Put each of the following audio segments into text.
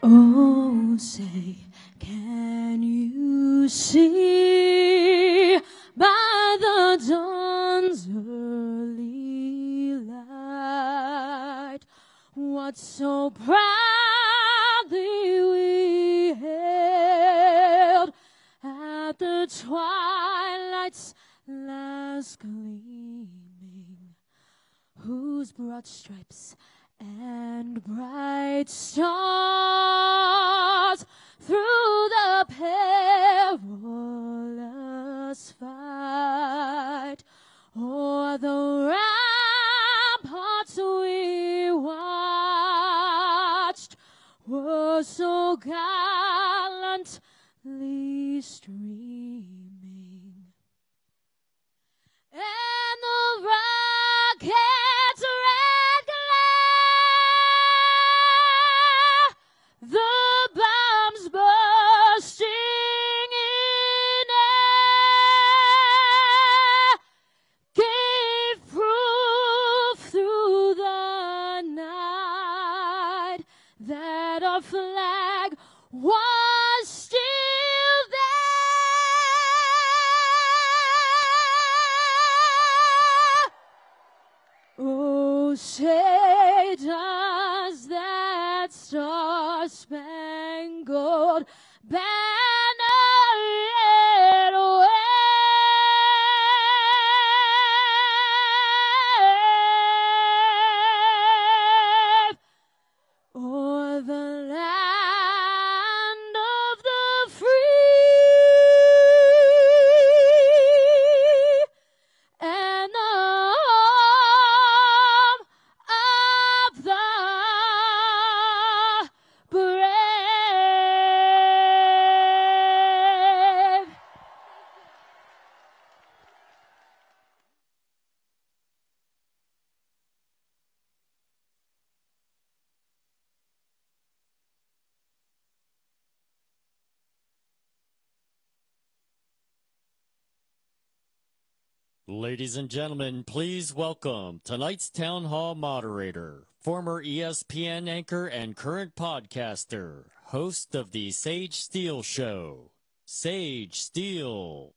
Oh, say, can you see by the dawn's early light what so proudly we hailed at the twilight's last gleaming, whose broad stripes and bright stars through the perilous fight o'er the ramparts we watched were so gallantly streaming, and the rockets red glare, the bombs bursting in air, gave proof through the night that our flag was still there. Oh, say does that star-spangled banner yet wave o'er the land of the free and the home of the brave. Ladies and gentlemen, please welcome tonight's Town Hall moderator, former ESPN anchor and current podcaster, host of the Sage Steele Show, Sage Steele.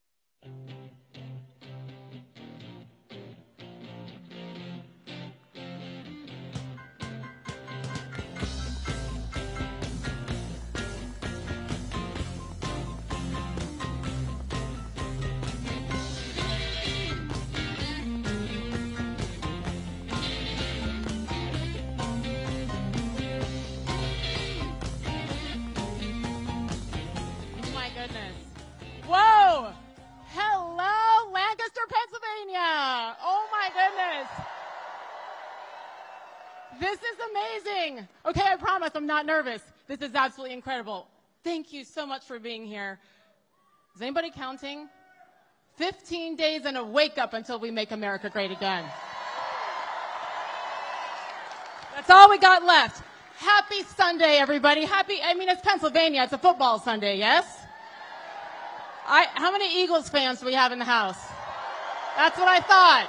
My goodness. Whoa! Hello, Lancaster, Pennsylvania. Oh my goodness. This is amazing. Okay, I promise I'm not nervous. This is absolutely incredible. Thank you so much for being here. Is anybody counting? 15 days and a wake up until we make America great again. That's all we got left. Happy Sunday, everybody. It's Pennsylvania. It's a football Sunday, yes? How many Eagles fans do we have in the house? That's what I thought.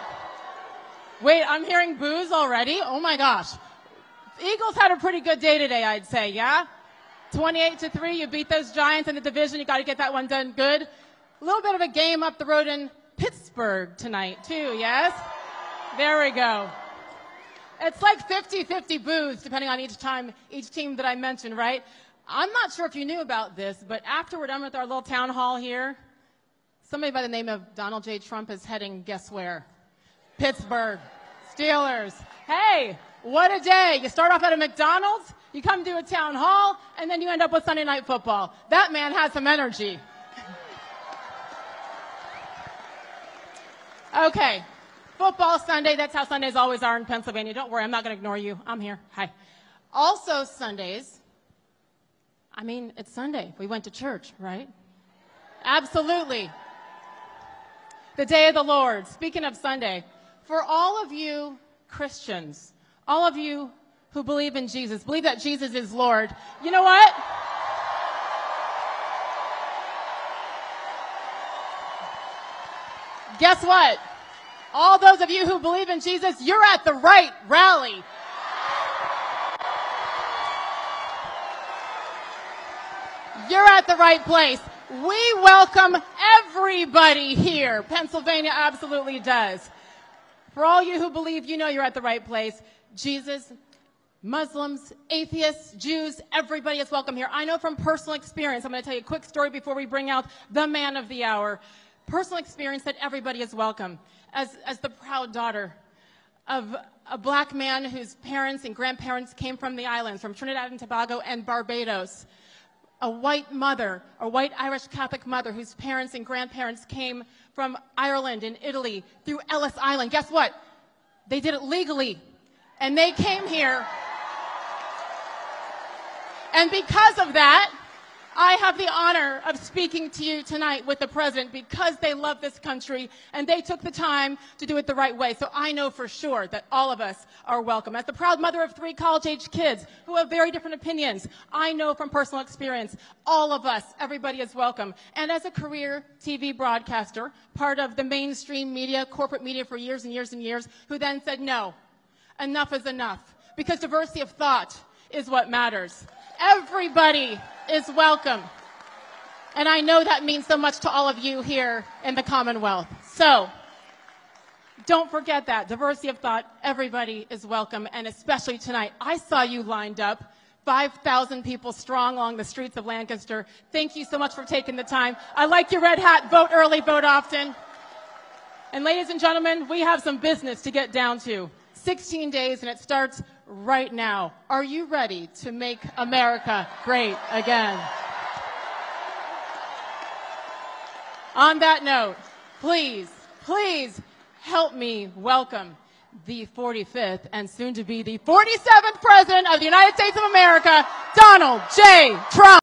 Wait, I'm hearing boos already? Oh my gosh. Eagles had a pretty good day today, I'd say, yeah? 28-3, you beat those Giants in the division. You got to get that one done good. A little bit of a game up the road in Pittsburgh tonight, too, yes? There we go. It's like 50-50 boos, depending on each team that I mentioned, right? I'm not sure if you knew about this, but after we're done with our little town hall here, somebody by the name of Donald J. Trump is heading, guess where? Pittsburgh. Steelers. Hey, what a day. You start off at a McDonald's, you come to a town hall, and then you end up with Sunday Night Football. That man has some energy. Okay. Football Sunday, that's how Sundays always are in Pennsylvania. Don't worry, I'm not going to ignore you. I'm here. Hi. Also Sundays, it's Sunday. We went to church, right? Absolutely. The day of the Lord. Speaking of Sunday, for all of you Christians, all of you who believe in Jesus, believe that Jesus is Lord, you know what? Guess what? All those of you who believe in Jesus, you're at the right rally. You're at the right place. We welcome everybody here. Pennsylvania absolutely does. For all you who believe, you know you're at the right place. Jesus, Muslims, atheists, Jews, everybody is welcome here. I know from personal experience, I'm going to tell you a quick story before we bring out the man of the hour. Personal experience that everybody is welcome. As the proud daughter of a black man whose parents and grandparents came from the islands, from Trinidad and Tobago and Barbados. A white mother, a white Irish Catholic mother whose parents and grandparents came from Ireland and Italy through Ellis Island. Guess what? They did it legally. And they came here. And because of that, I have the honor of speaking to you tonight with the president because they love this country and they took the time to do it the right way. So I know for sure that all of us are welcome. As the proud mother of 3 college-age kids who have very different opinions, I know from personal experience, all of us, everybody is welcome. And as a career TV broadcaster, part of the mainstream media, corporate media for years and years and years, who then said, no, enough is enough, because diversity of thought is what matters. Everybody is welcome. And I know that means so much to all of you here in the Commonwealth. So don't forget that. Diversity of thought, everybody is welcome, and especially tonight. I saw you lined up, 5,000 people strong along the streets of Lancaster. Thank you so much for taking the time. I like your red hat. Vote early, vote often. And ladies and gentlemen, we have some business to get down to. 16 days, and it starts right now. Are you ready to make America great again? On that note, please, please help me welcome the 45th and soon to be the 47th President of the United States of America, Donald J. Trump.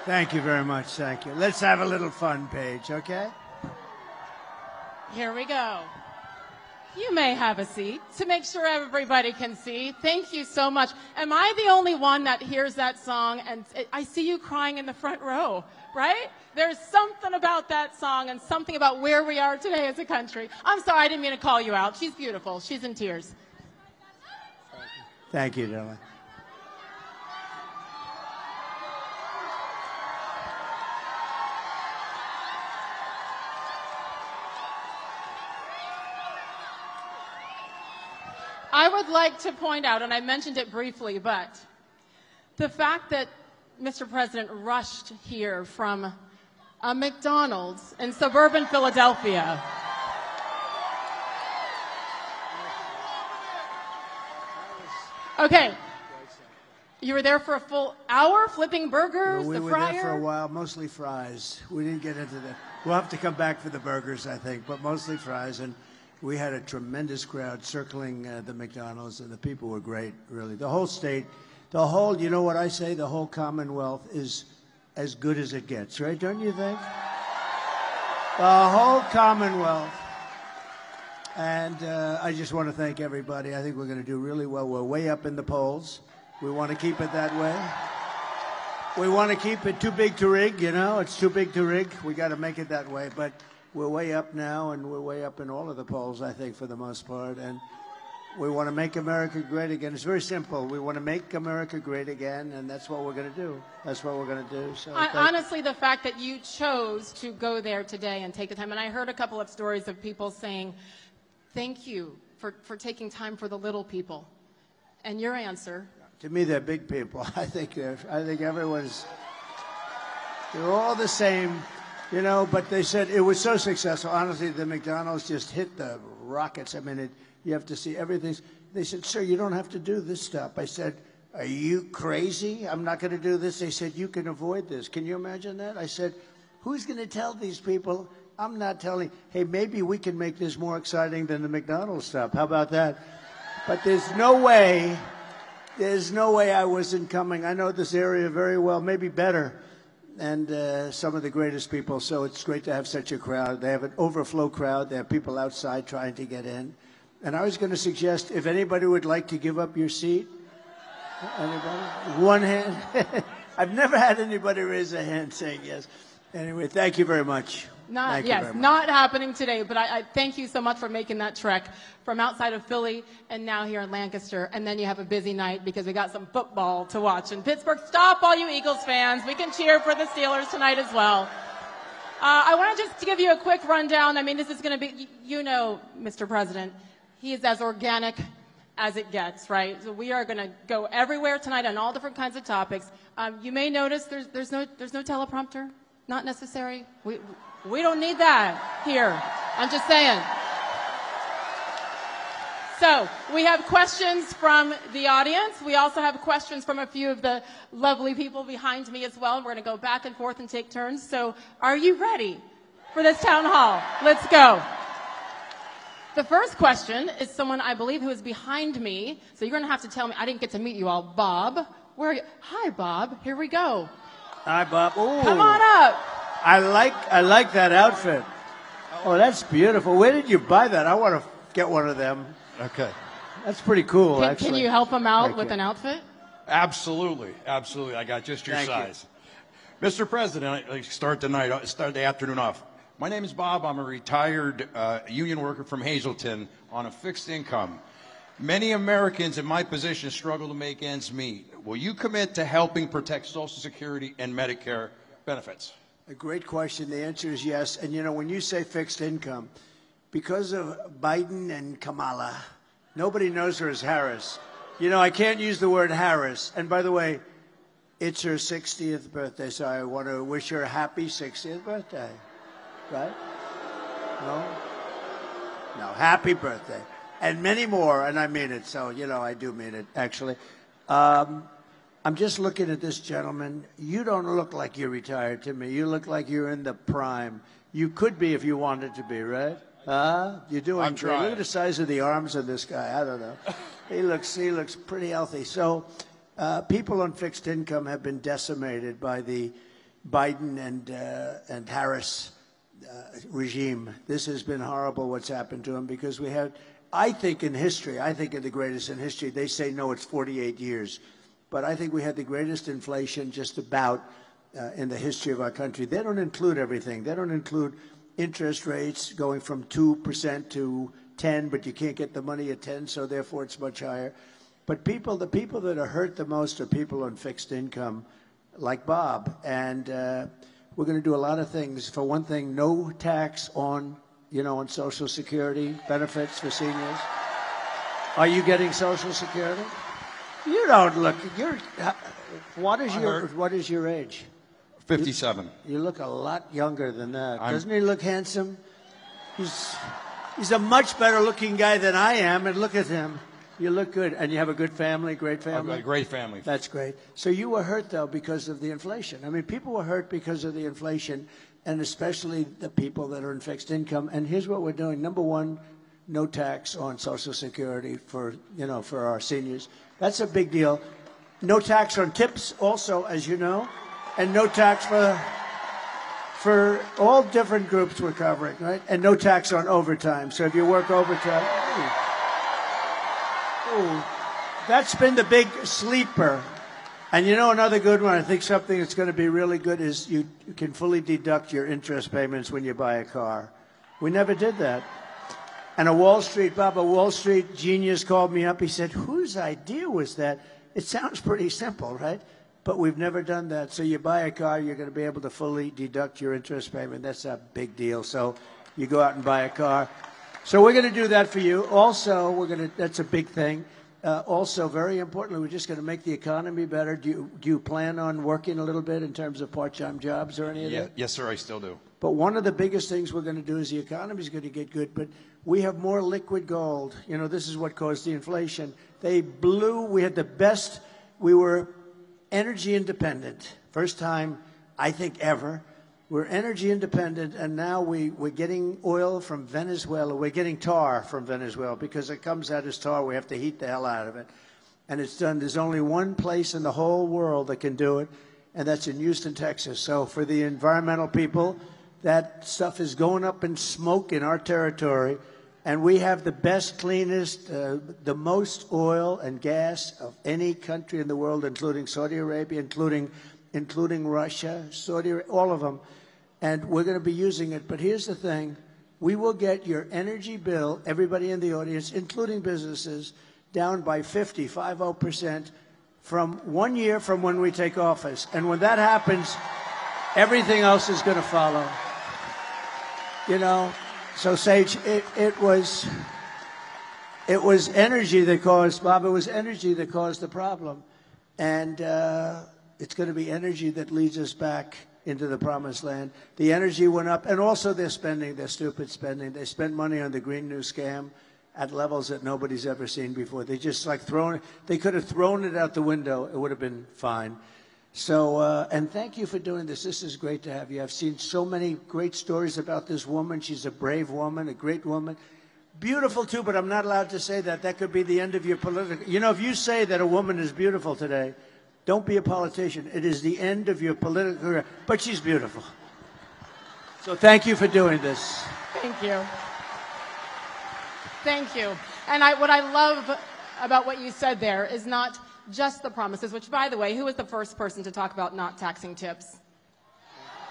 Thank you very much. Thank you. Let's have a little fun, Paige, okay? Here we go. You may have a seat to make sure everybody can see. Thank you so much. Am I the only one that hears that song and I see you crying in the front row, right? There's something about that song and something about where we are today as a country. I'm sorry, I didn't mean to call you out. She's beautiful. She's in tears. Thank you, darling. I would like to point out, and I mentioned it briefly, but the fact that Mr. President rushed here from a McDonald's in suburban Philadelphia. Okay. You were there for a full hour flipping burgers, we the were fryer? there for a while, mostly fries. We didn't get into that. We'll have to come back for the burgers, I think, but mostly fries. And we had a tremendous crowd circling the McDonald's, and the people were great, really. The whole state, you know what I say, the whole Commonwealth is as good as it gets, right? Don't you think? The whole Commonwealth. And I just want to thank everybody. I think we're going to do really well. We're way up in the polls. We want to keep it that way. We want to keep it too big to rig, you know? It's too big to rig. We got to make it that way. But we're way up now, and we're way up in all of the polls, I think, for the most part. And we want to make America great again. It's very simple. We want to make America great again, and that's what we're going to do. That's what we're going to do. So honestly, the fact that you chose to go there today and take the time, and I heard a couple of stories of people saying, thank you for taking time for the little people. And your answer? To me, they're big people. I think everyone's, they're all the same, you know, but they said it was so successful. Honestly, the McDonald's just hit the rockets. I mean, you have to see everything. They said, sir, you don't have to do this stuff. I said, are you crazy? I'm not going to do this. They said, you can avoid this. Can you imagine that? I said, who's going to tell these people? I'm not telling. Hey, maybe we can make this more exciting than the McDonald's stuff. How about that? But there's no way I wasn't coming. I know this area very well, maybe better, and some of the greatest people. So it's great to have such a crowd. They have an overflow crowd. They have people outside trying to get in. And I was going to suggest, if anybody would like to give up your seat, anybody? One hand. I've never had anybody raise a hand saying yes. Anyway, thank you very much. Not happening today, but I thank you so much for making that trek from outside of Philly and now here in Lancaster. And then you have a busy night because we got some football to watch in Pittsburgh. Stop, all you Eagles fans. We can cheer for the Steelers tonight as well. I want to just give you a quick rundown. I mean, this is going to be, you know, Mr. President, he is as organic as it gets, right? So we are going to go everywhere tonight on all different kinds of topics. You may notice there's no teleprompter. Not necessary. We don't need that here. I'm just saying. So we have questions from the audience. We also have questions from a few of the lovely people behind me as well. We're going to go back and forth and take turns. So are you ready for this town hall? Let's go. The first question is someone I believe who is behind me. So you're going to have to tell me. I didn't get to meet you all. Bob, where are you? Hi, Bob. Here we go. Hi, Bob. Ooh. Come on up. I like that outfit. Oh, that's beautiful. Where did you buy that? I want to get one of them. Okay. That's pretty cool, actually. Can you help him out with an outfit? Absolutely. Absolutely. I got just your size. Mr. President, I start the afternoon off. My name is Bob. I'm a retired union worker from Hazleton on a fixed income. Many Americans in my position struggle to make ends meet. Will you commit to helping protect Social Security and Medicare benefits? A great question. The answer is yes. And, you know, when you say fixed income, because of Biden and Kamala, nobody knows her as Harris. You know, I can't use the word Harris. And, by the way, it's her 60th birthday, so I want to wish her a happy 60th birthday. Right? No? No, happy birthday. And many more, and I mean it. So, you know, I do mean it, actually. I'm just looking at this gentleman. You don't look like you're retired to me. You look like you're in the prime. You could be if you wanted to be, right? You're doing I'm trying. Look at the size of the arms of this guy. I don't know. He looks pretty healthy. So people on fixed income have been decimated by the Biden and Harris regime. This has been horrible what's happened to them because we had I think in history, I think the greatest in history. They say, no, it's 48 years. But I think we had the greatest inflation just about in the history of our country. They don't include everything. They don't include interest rates going from 2% to 10, but you can't get the money at 10, so therefore it's much higher. But the people that are hurt the most are people on fixed income, like Bob. And we're going to do a lot of things. For one thing, no tax on Social Security benefits for seniors. Are you getting Social Security? You don't look. What is your age? 57. You look a lot younger than that. Doesn't he look handsome? He's a much better looking guy than I am, and look at him. You look good, and you have a good family, great family. I've got a great family. That's great. So you were hurt though because of the inflation. I mean, people were hurt because of the inflation, and especially the people that are in fixed income. And here's what we're doing. Number one, no tax on Social Security for our seniors. That's a big deal. No tax on tips also, as you know, and no tax for all different groups we're covering, right? And no tax on overtime. So if you work overtime, that's been the big sleeper. And another good one, I think something that's going to be really good is you can fully deduct your interest payments when you buy a car. We never did that. And a Wall Street genius called me up. He said, whose idea was that? It sounds pretty simple, right? But we've never done that. So you buy a car, you're going to be able to fully deduct your interest payment. That's a big deal. So you go out and buy a car. So we're going to do that for you. Also, that's a big thing. Also, very importantly, we're just going to make the economy better. Do you plan on working a little bit in terms of part-time jobs or any of that? Yes, sir, I still do. But one of the biggest things we're going to do is the economy is going to get good, but we have more liquid gold. This is what caused the inflation. We had the best, we were energy independent. First time, I think, ever. We're energy independent, and now we're getting oil from Venezuela. We're getting tar from Venezuela because it comes out as tar. We have to heat the hell out of it. And it's done. There's only one place in the whole world that can do it, and that's in Houston, Texas. So for the environmental people, that stuff is going up in smoke in our territory, and we have the best, cleanest, the most oil and gas of any country in the world, including Saudi Arabia, including Russia, Saudi Arabia, all of them. And we're going to be using it. But here's the thing. We will get your energy bill, everybody in the audience, including businesses, down by 50% from 1 year from when we take office. And when that happens, everything else is going to follow. So Sage, it was energy that caused, Bob, it was energy that caused the problem. And it's going to be energy that leads us back into the promised land. The energy went up, and also their stupid spending. They spent money on the Green New scam at levels that nobody's ever seen before. They just they could have thrown it out the window. It would have been fine. So, and thank you for doing this. This is great to have you. I've seen so many great stories about this woman. She's a brave woman, a great woman. Beautiful too, but I'm not allowed to say that. That could be the end of your political... if you say that a woman is beautiful today, don't be a politician. It is the end of your political career. But she's beautiful. So thank you for doing this. Thank you. Thank you. And what I love about what you said there is not just the promises, which, by the way, who was the first person to talk about not taxing tips?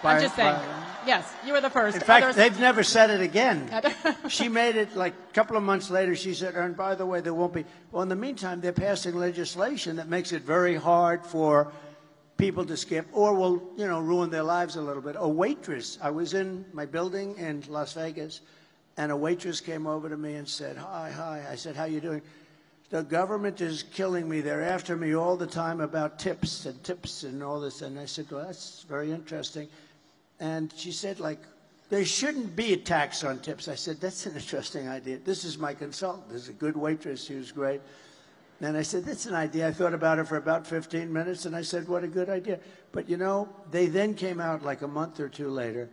I'm just saying. Yes, you were the first. In fact, they've never said it again. She made it like a couple of months later. She said, and by the way, there won't be. Well, in the meantime, they're passing legislation that makes it very hard for people to skip or will, ruin their lives a little bit. A waitress. I was in my building in Las Vegas, and a waitress came over to me and said, hi. I said, how you doing? The government is killing me. They're after me all the time about tips and all this. And I said, well, that's very interesting. And she said, there shouldn't be a tax on tips. I said, that's an interesting idea. This is my consultant. This is a good waitress. She was great. And I said, that's an idea. I thought about it for about 15 minutes, and I said, what a good idea. But, they then came out like a month or two later.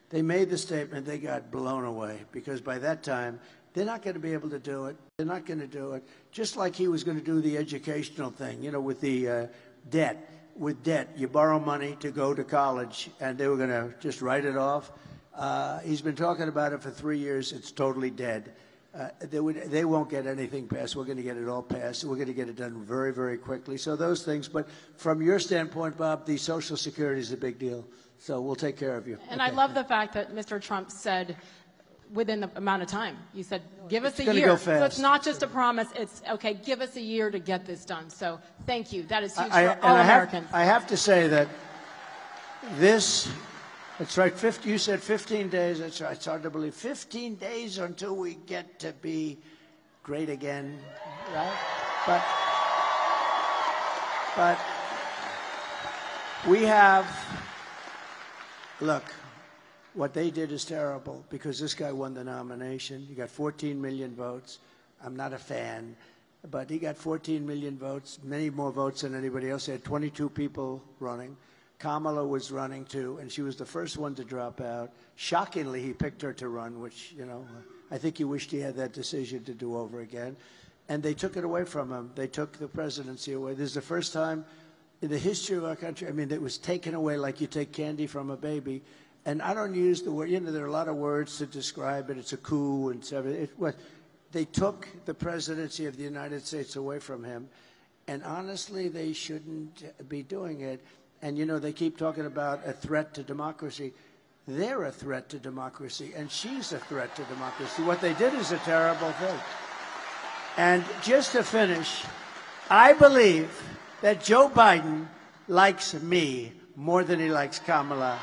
They made the statement. They got blown away because by that time, they're not going to be able to do it. They're not going to do it. Just like he was going to do the educational thing, with the debt. With debt, you borrow money to go to college, and they were going to just write it off. He's been talking about it for 3 years. It's totally dead. They won't get anything passed. We're going to get it all passed. We're going to get it done very, very quickly. So those things. But from your standpoint, Bob, the Social Security is a big deal. So we'll take care of you. And I love the fact that Mr. Trump said within the amount of time. You said, give us a year. Go fast. So it's not just a promise. It's, okay, give us a year to get this done. So thank you. That is huge for all Americans. I have to say that this, that's right, you said 15 days. That's right. It's hard to believe. 15 days until we get to be great again, right? But we have, look, what they did is terrible because this guy won the nomination. He got 14 million votes. I'm not a fan, but he got 14 million votes, many more votes than anybody else. He had 22 people running. Kamala was running too, and she was the first one to drop out. Shockingly, he picked her to run, which, you know, I think he wished he had that decision to do over again. And they took it away from him. They took the presidency away. This is the first time in the history of our country, I mean, it was taken away like you take candy from a baby. And I don't use the word, you know, there are a lot of words to describe it. It's a coup and everything. They took the presidency of the United States away from him. And honestly, they shouldn't be doing it. And, you know, they keep talking about a threat to democracy. They're a threat to democracy, and she's a threat to democracy. What they did is a terrible thing. And just to finish, I believe that Joe Biden likes me more than he likes Kamala.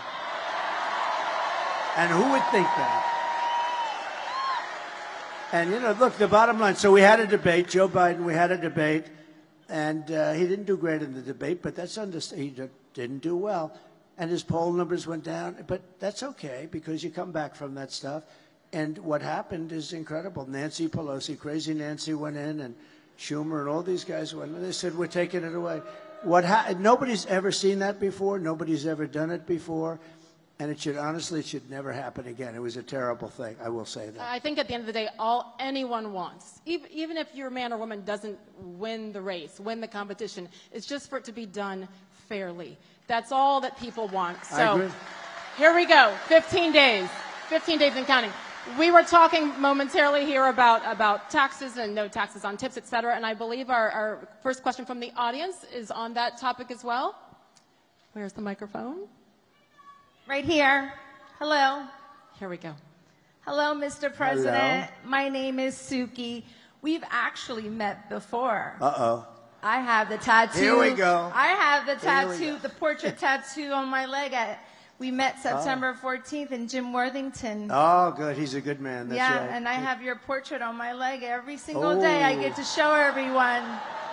And who would think that? And, you know, look, the bottom line, so we had a debate, Joe Biden, we had a debate, and he didn't do great in the debate, but that's understandable. He didn't do well. And his poll numbers went down, but that's okay because you come back from that stuff. And what happened is incredible. Nancy Pelosi, crazy Nancy, went in, and Schumer and all these guys went in. They said, we're taking it away. Nobody's ever seen that before. Nobody's ever done it before. And it should, honestly, it should never happen again. It was a terrible thing. I will say that. I think at the end of the day, all anyone wants, even if your man or woman doesn't win the race, win the competition, it's just for it to be done fairly. That's all that people want. So I agree. Here we go, 15 days and counting. We were talking momentarily here about taxes and no taxes on tips, et cetera, and I believe our first question from the audience is on that topic as well. Where's the microphone? Right here. Hello. Here we go. Hello, Mr. President. Hello. My name is Suki. We've actually met before. Uh-oh. I have the tattoo. Here we go. I have the Here we tattoo, go. the portrait tattoo on my leg. We met September 14th in Jim Worthington. Oh, good. He's a good man. That's yeah, right. and I have your portrait on my leg every single day. I get to show everyone.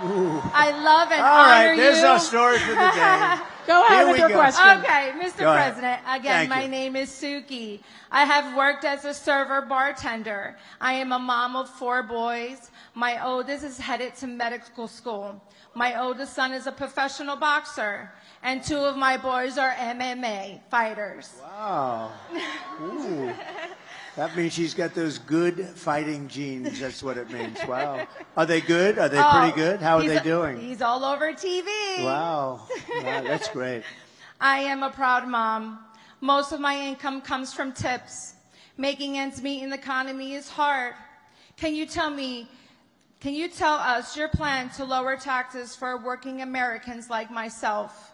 Ooh. I love and All honor right, you. there's our story for the day. Go ahead Here with we your go. question. Okay, Mr. Go ahead. President, again, Thank my you. name is Suki. I have worked as a server bartender. I am a mom of 4 boys. My oldest is headed to medical school. My oldest son is a professional boxer. And 2 of my boys are MMA fighters. Wow. Ooh. That means she's got those good fighting genes. That's what it means. Wow. Are they good? Are they pretty good? How are they doing? He's all over TV. Wow. Wow. That's great. I am a proud mom. Most of my income comes from tips. Making ends meet in the economy is hard. Can you tell us your plan to lower taxes for working Americans like myself?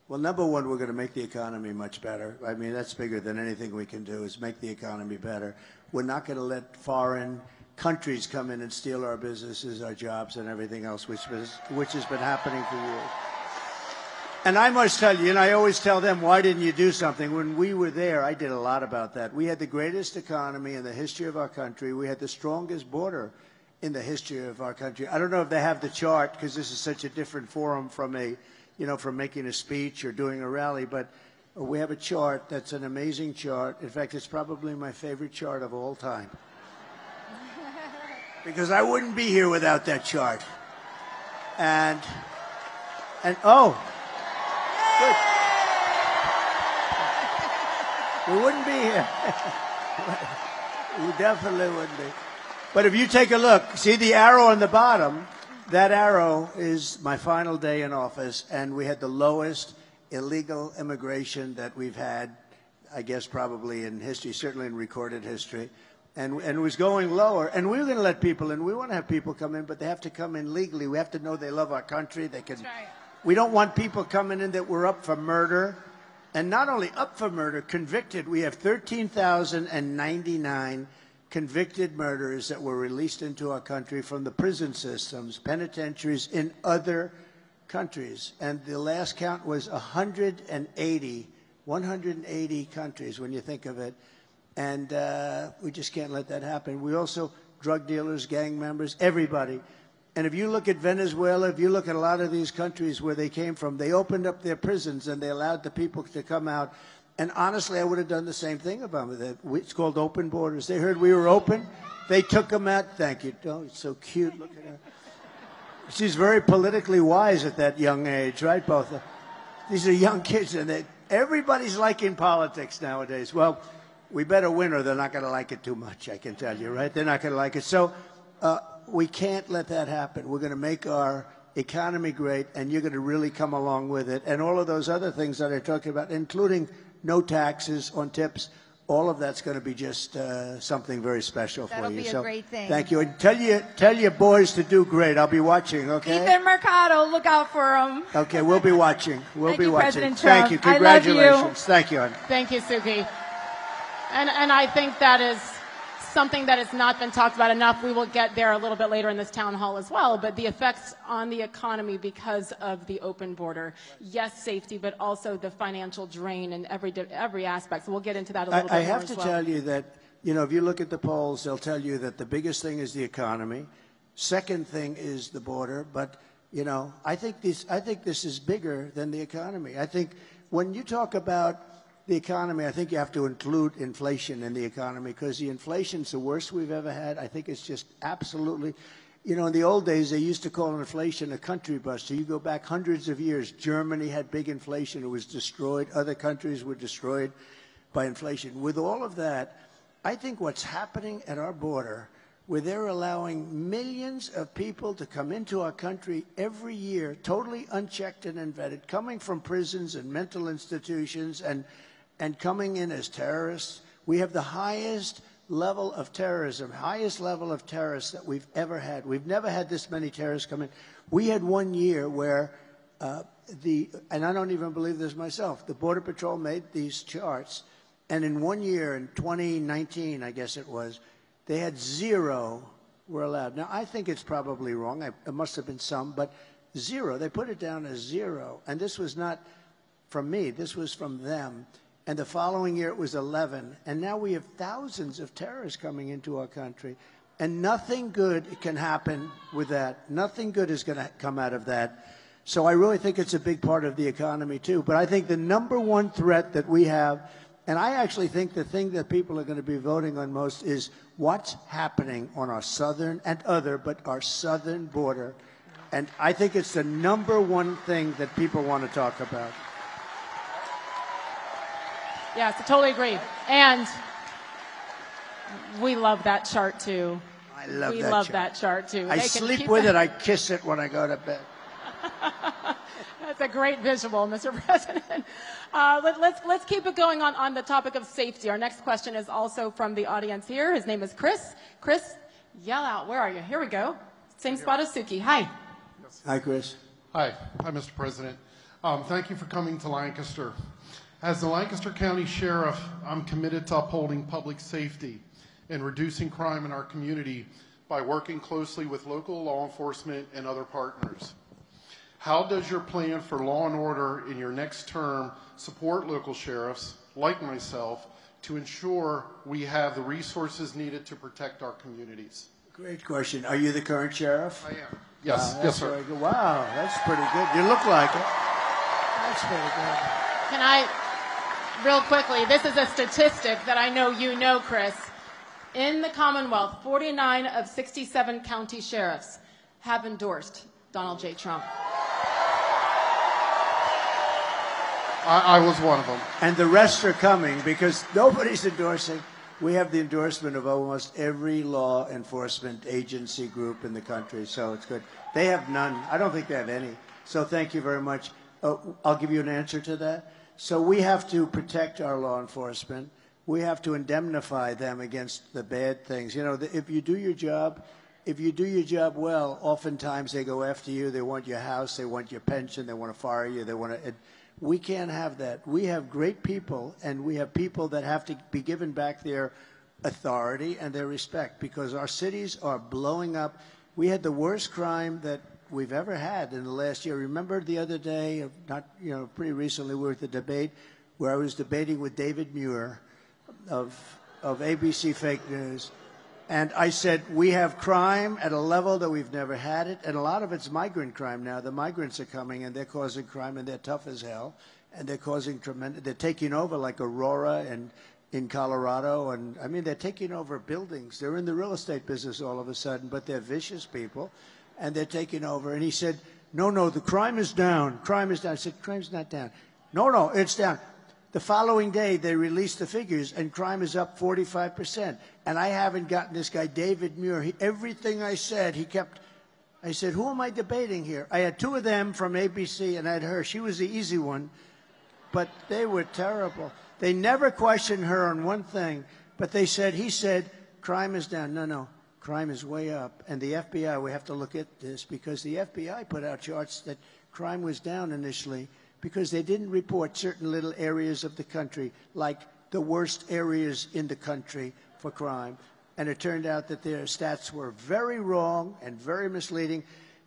Well, number one, we're going to make the economy much better. I mean, that's bigger than anything we can do is make the economy better. We're not going to let foreign countries come in and steal our businesses, our jobs, and everything else, which has been happening for years. And I must tell you, and I always tell them, why didn't you do something? When we were there, I did a lot about that. We had the greatest economy in the history of our country. We had the strongest border in the history of our country. I don't know if they have the chart, because this is such a different forum from from making a speech or doing a rally, but we have a chart that's an amazing chart. In fact, it's probably my favorite chart of all time. Because I wouldn't be here without that chart. And oh, good. We wouldn't be here. We definitely wouldn't be. But if you take a look, see the arrow on the bottom? That arrow is my final day in office, and we had the lowest illegal immigration that we've had, I guess, probably in history, certainly in recorded history. and it was going lower. And we were going to let people in. We want to have people come in, but they have to come in legally. We have to know they love our country. They can. That's right. We don't want people coming in that were up for murder. And not only up for murder, convicted. We have 13,099 convicted murderers that were released into our country from the prison systems, penitentiaries in other countries. And the last count was 180 countries when you think of it. And we just can't let that happen. We also, drug dealers, gang members, everybody. And if you look at Venezuela, if you look at a lot of these countries where they came from, they opened up their prisons and they allowed the people to come out. And honestly, I would have done the same thing about it. It's called open borders. They heard we were open. They took them out. Thank you. Oh, it's so cute. Look at her. She's very politically wise at that young age, right, both of them? These are young kids, and everybody's liking politics nowadays. Well, we better win or they're not going to like it too much, I can tell you, right? They're not going to like it. So we can't let that happen. We're going to make our economy great, and you're going to really come along with it. And all of those other things that I talked about, including no taxes on tips, all of that's going to be just something very special for you. That'll be a great thing. Thank you. And tell your boys to do great. I'll be watching, okay? Ethan Mercado, look out for him. Okay, we'll be watching. Thank you, President Thank Trump. you. I love you. Congratulations. Thank you, hon. Thank you, Suki. And I think that is something that has not been talked about enough. We will get there a little bit later in this town hall as well, but the effects on the economy because of the open border. Yes, safety, but also the financial drain in every aspect. So we'll get into that a little bit more as well. I have to tell you that, you know, if you look at the polls, they'll tell you that the biggest thing is the economy. Second thing is the border. But, you know, I think this is bigger than the economy. I think when you talk about the economy, I think you have to include inflation in the economy because the inflation's the worst we've ever had. I think it's just absolutely, you know, in the old days, they used to call inflation a country buster. You go back hundreds of years, Germany had big inflation. It was destroyed. Other countries were destroyed by inflation. With all of that, I think what's happening at our border, where they're allowing millions of people to come into our country every year, totally unchecked and unvetted, coming from prisons and mental institutions and coming in as terrorists. We have the highest level of terrorism, highest level of terrorists that we've ever had. We've never had this many terrorists come in. We had one year where and I don't even believe this myself, the Border Patrol made these charts, and in 1 year, in 2019, I guess it was, they had 0 were allowed. Now, I think it's probably wrong. It must have been some, but 0. They put it down as 0. And this was not from me. This was from them. And the following year, it was 11. And now we have thousands of terrorists coming into our country. And nothing good can happen with that. Nothing good is going to come out of that. So I really think it's a big part of the economy, too. But I think the number one threat that we have, and I actually think the thing that people are going to be voting on most is what's happening on our southern but our southern border. And I think it's the number one thing that people want to talk about. Yes, I totally agree. And we love that chart, too. I love we that love chart. that chart, too. I sleep with it. I kiss it when I go to bed. That's a great visual, Mr. President. Let's keep it going on the topic of safety. Our next question is also from the audience here. His name is Chris. Chris, yell out. Where are you? Here we go. Same spot as Suki. Hi. Hi, Chris. Hi, Mr. President. Thank you for coming to Lancaster. As the Lancaster County Sheriff, I'm committed to upholding public safety and reducing crime in our community by working closely with local law enforcement and other partners. How does your plan for law and order in your next term support local sheriffs, like myself, to ensure we have the resources needed to protect our communities? Great question. Are you the current sheriff? I am. Yes, yes, sir. Very good. Wow, that's pretty good. You look like it. That's pretty good. Can I, real quickly, this is a statistic that I know you know, Chris. In the Commonwealth, 49 of 67 county sheriffs have endorsed Donald J. Trump. I was one of them. And the rest are coming because nobody's endorsing. We have the endorsement of almost every law enforcement agency group in the country, so it's good. They have none. I don't think they have any. So thank you very much. I'll give you an answer to that. So we have to protect our law enforcement. we have to indemnify them against the bad things. You know, if you do your job, well, oftentimes they go after you. They want your house. They want your pension. They want to fire you. They want to. We can't have that. We have great people, and we have people that have to be given back their authority and their respect, because our cities are blowing up. We had the worst crime that we've ever had in the last year. Remember the other day, pretty recently, we were at the debate where I was debating with David Muir of ABC Fake News. And I said, we have crime at a level that we've never had it. And a lot of it's migrant crime now. The migrants are coming and they're causing crime, and they're tough as hell. And they're causing they're taking over like Aurora and in Colorado. And I mean, they're taking over buildings. They're in the real estate business all of a sudden, but they're vicious people. And they're taking over. And he said, no, the crime is down. Crime is down. I said, crime's not down. No, it's down. The following day, they released the figures, and crime is up 45%. And I haven't gotten this guy, David Muir. Everything I said, I said, who am I debating here? I had two of them from ABC, and I had her. She was the easy one, but they were terrible. They never questioned her on one thing, but he said, crime is down. No, crime is way up. And the FBI, we have to look at this, because the FBI put out charts that crime was down initially, because they didn't report certain little areas of the country, like the worst areas in the country for crime. And it turned out that their stats were very wrong and very misleading.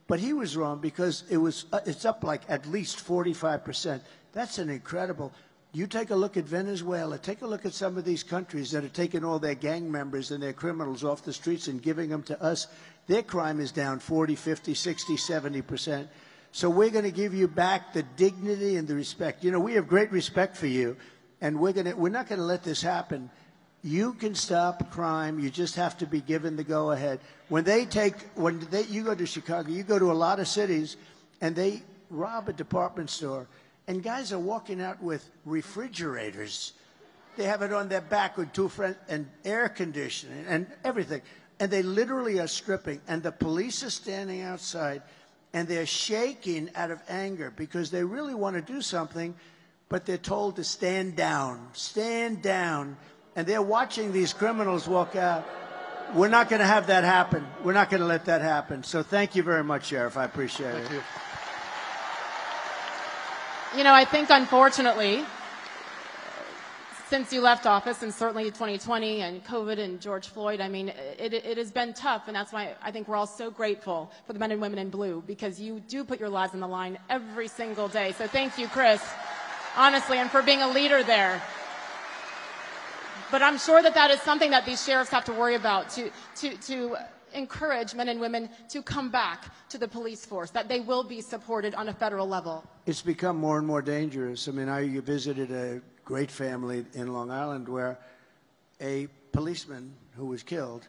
But he was wrong, because it's up like at least 45%. That's an incredible. You take a look at Venezuela, take a look at some of these countries that are taking all their gang members and their criminals off the streets and giving them to us. Their crime is down 40, 50, 60, 70%. So we're going to give you back the dignity and the respect. You know, we have great respect for you, and we're not going to let this happen. You can stop crime. You just have to be given the go-ahead. You go to Chicago, you go to a lot of cities, and they rob a department store, and guys are walking out with refrigerators. They have it on their back with two friends, and air conditioning and everything. And they literally are stripping, and the police are standing outside, and they're shaking out of anger because they really want to do something, but they're told to stand down, and they're watching these criminals walk out. We're not going to have that happen. We're not going to let that happen. So thank you very much, Sheriff. I appreciate it. You know, I think, unfortunately, since you left office, and certainly 2020 and COVID and George Floyd, I mean, it has been tough, and that's why I think we're all so grateful for the men and women in blue, because you do put your lives on the line every single day. So thank you, Chris, honestly, and for being a leader there. But I'm sure that is something that these sheriffs have to worry about, to encourage men and women to come back to the police force, that they will be supported on a federal level. It's become more and more dangerous. I mean, I visited a great family in Long Island where a policeman who was killed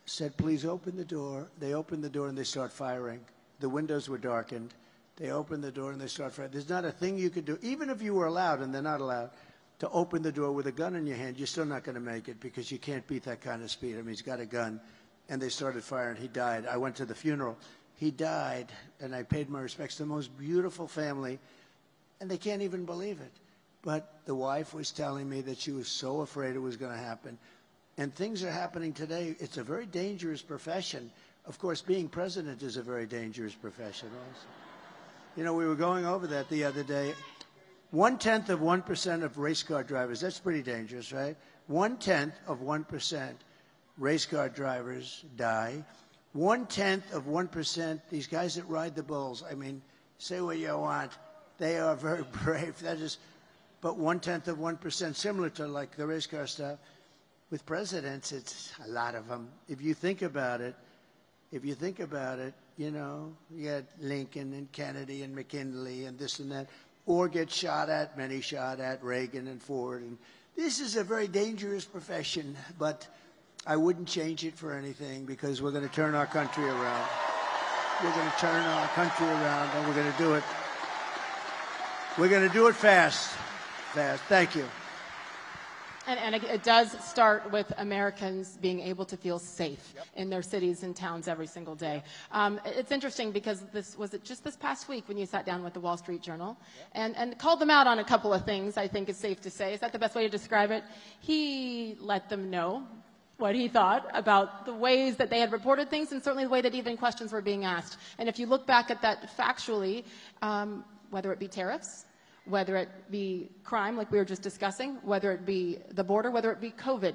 said, please open the door. They opened the door and they start firing. The windows were darkened. They opened the door and they start firing. There's not a thing you could do, even if you were allowed, and they're not allowed, to open the door with a gun in your hand. You're still not going to make it, because you can't beat that kind of speed. I mean, he's got a gun. And they started firing. He died. I went to the funeral. He died, and I paid my respects to the most beautiful family, and they can't even believe it. But the wife was telling me that she was so afraid it was going to happen. And things are happening today. It's a very dangerous profession. Of course, being president is a very dangerous profession also. You know, we were going over that the other day. 0.1% of race car drivers, that's pretty dangerous, right? 0.1% race car drivers die. 0.1%, these guys that ride the bulls, I mean, say what you want. They are very brave. But 0.1%, similar to like the race car stuff. With presidents, it's a lot of them. If you think about it, you know, you got Lincoln and Kennedy and McKinley and this and that, or get shot at, many shot at, Reagan and Ford. And this is a very dangerous profession, but I wouldn't change it for anything, because we're going to turn our country around. We're going to turn our country around, and we're going to do it. We're going to do it fast. Thank you. And it does start with Americans being able to feel safe in their cities and towns every single day. It's interesting because was it just this past week when you sat down with the Wall Street Journal and called them out on a couple of things, I think is safe to say. Is that the best way to describe it? He let them know what he thought about the ways that they had reported things and certainly the way that even questions were being asked. And if you look back at that factually, whether it be tariffs, whether it be crime, like we were just discussing, whether it be the border, whether it be COVID.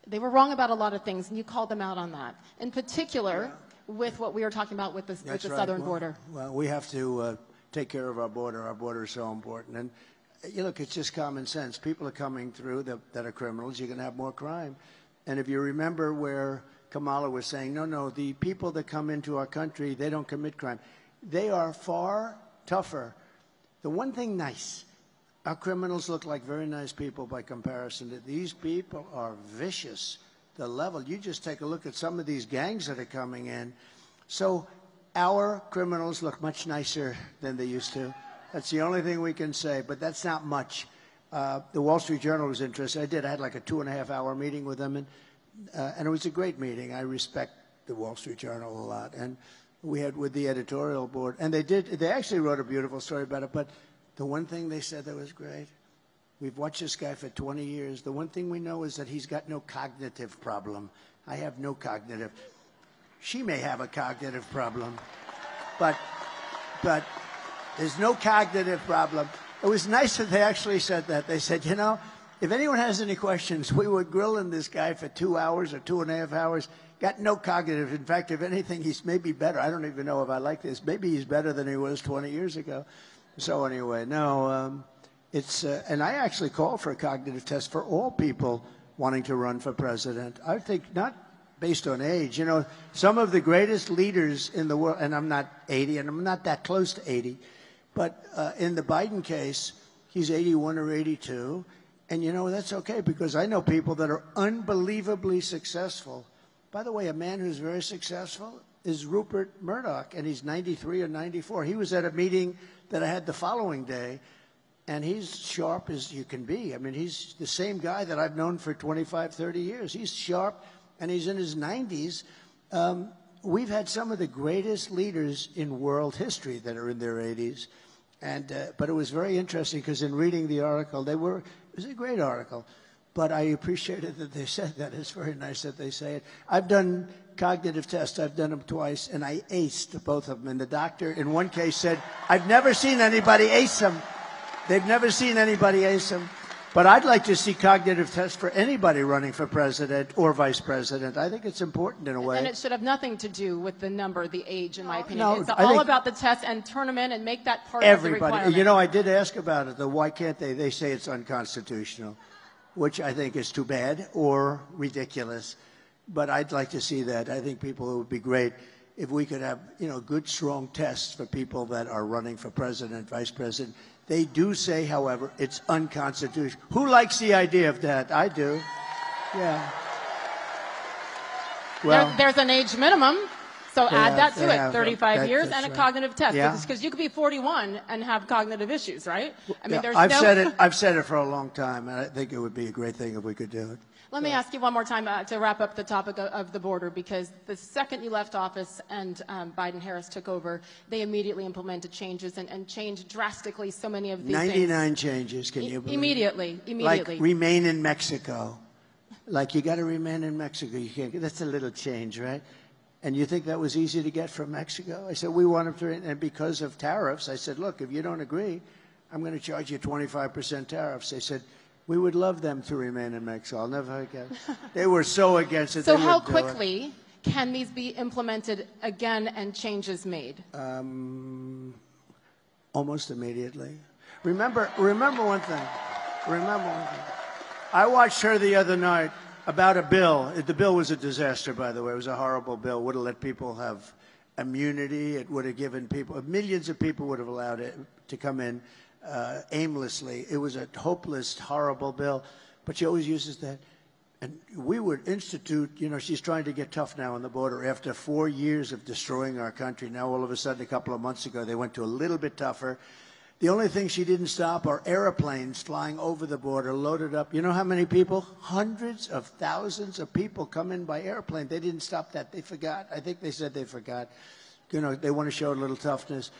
They were wrong about a lot of things, and you called them out on that. In particular, with what we were talking about with the southern border. Well, we have to take care of our border. Our border is so important. And you look, it's just common sense. People are coming through that are criminals. You're going to have more crime. And if you remember where Kamala was saying, no, the people that come into our country, they don't commit crime. They are far tougher. The one thing nice, our criminals look like very nice people by comparison. These people are vicious. The level, you just take a look at some of these gangs that are coming in. So our criminals look much nicer than they used to. That's the only thing we can say, but that's not much. The Wall Street Journal was interested. I had like a 2.5-hour meeting with them, and it was a great meeting. I respect the Wall Street Journal a lot. And we had with the editorial board, and they actually wrote a beautiful story about it, but the one thing they said that was great, we've watched this guy for 20 years. The one thing we know is that he's got no cognitive problem. I have no cognitive. She may have a cognitive problem, but there's no cognitive problem. It was nice that they actually said that. They said, if anyone has any questions, we were grilling this guy for 2 hours or 2.5 hours. Got no cognitive. In fact, if anything, he's maybe better. I don't even know if I like this. Maybe he's better than he was 20 years ago. So anyway, no, and I actually called for a cognitive test for all people wanting to run for president. I think not based on age. Some of the greatest leaders in the world, and I'm not 80, and I'm not that close to 80, but in the Biden case, he's 81 or 82. And that's okay because I know people that are unbelievably successful. By the way, a man who's very successful is Rupert Murdoch, and he's 93 or 94. He was at a meeting that I had the following day, and he's sharp as you can be. I mean, he's the same guy that I've known for 25, 30 years. He's sharp, and he's in his 90s. We've had some of the greatest leaders in world history that are in their 80s. But it was very interesting because in reading the article, it was a great article. But I appreciated that they said that. It's very nice that they say it. I've done cognitive tests. I've done them twice, and I aced both of them. And the doctor, in one case, said, I've never seen anybody ace them. They've never seen anybody ace them. But I'd like to see cognitive tests for anybody running for president or vice president. I think it's important in a way. And it should have nothing to do with the number, the age, in my opinion. No, it's all about the test and turn them in and make that part of the requirement. I did ask about it, though. Why can't they? They say it's unconstitutional, which I think is too bad or ridiculous. But I'd like to see that. I think it would be great if we could have, good, strong tests for people that are running for president, vice president. They do say, however, it's unconstitutional. Who likes the idea of that? I do. Yeah. Well, there's an age minimum, so add that to it, 35 years and a right. cognitive test. Yeah. Because you could be 41 and have cognitive issues, right? I mean, there's I've said it for a long time, and I think it would be a great thing if we could do it. Let me ask you one more time to wrap up the topic of the border, because the second you left office and Biden-Harris took over, they immediately implemented changes and changed drastically so many of these 99 things. changes, can you believe? Immediately. Like remain in Mexico. Like you got to remain in Mexico. You can't. That's a little change, right? And you think that was easy to get from Mexico? I said, we want them to, and because of tariffs, I said, look, if you don't agree, I'm going to charge you 25% tariffs. They said, we would love them to remain in Mexico. I'll never forget. They were so against it. So how quickly can these be implemented again and changes made? Almost immediately. Remember one thing. I watched her the other night about a bill. The bill was a disaster, by the way. It was a horrible bill. Would have let people have immunity. It would have given people, millions of people would have allowed it to come in aimlessly. It was a hopeless, horrible bill. But she always uses that. And we would institute, she's trying to get tough now on the border after 4 years of destroying our country. Now, all of a sudden, a couple of months ago, they went to a little bit tougher. The only thing she didn't stop are airplanes flying over the border, loaded up. You know how many people? Hundreds of thousands of people come in by airplane. They didn't stop that. They forgot. I think they said they forgot. You know, they want to show a little toughness.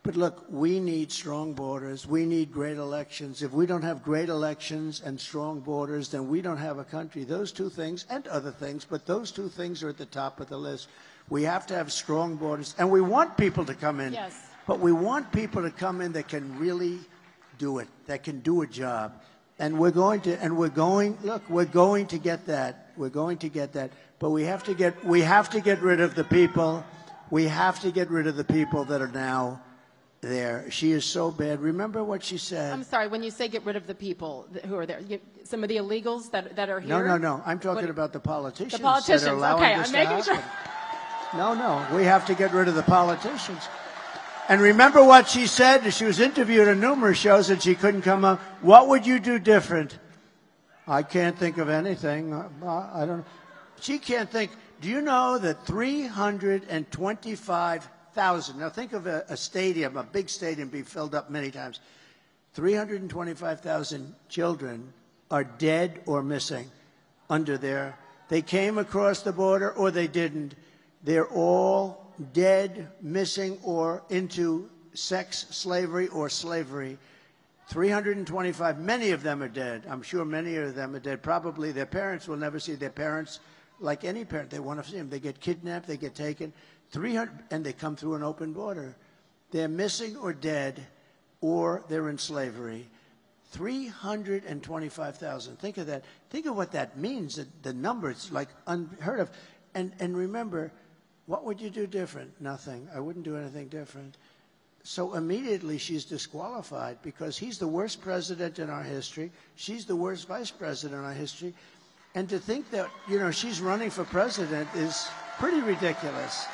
But look, we need strong borders. We need great elections. If we don't have great elections and strong borders, then we don't have a country. Those two things, and other things, but those two things are at the top of the list. We have to have strong borders. And we want people to come in. Yes. But we want people to come in that can really do it, that can do a job. And we're going to get that. We're going to get that. But we have to get rid of the people. We have to get rid of the people that are now there. She is so bad. Remember what she said. I'm sorry, when you say get rid of the people who are there, some of the illegals that are here? No. I'm talking about the politicians. The politicians, that are allowing okay, this I'm to making happen. sure. No, we have to get rid of the politicians. And remember what she said? She was interviewed on numerous shows and she couldn't come up. What would you do different? I can't think of anything. I don't know. She can't think. Do you know that 325,000, now think of a stadium, a big stadium being filled up many times. 325,000 children are dead or missing under there. They came across the border or they didn't. They're all dead, missing, or into sex slavery or slavery. 325, many of them are dead. I'm sure many of them are dead. Probably their parents will never see their parents. Like any parent, they want to see them. They get kidnapped, they get taken. 300, and they come through an open border. They're missing or dead, or they're in slavery. 325,000. Think of that. Think of what that means. The numbers, like unheard of. And remember, what would you do different? Nothing. I wouldn't do anything different. So immediately she's disqualified because he's the worst president in our history. She's the worst vice president in our history. And to think that, you know, she's running for president is pretty ridiculous.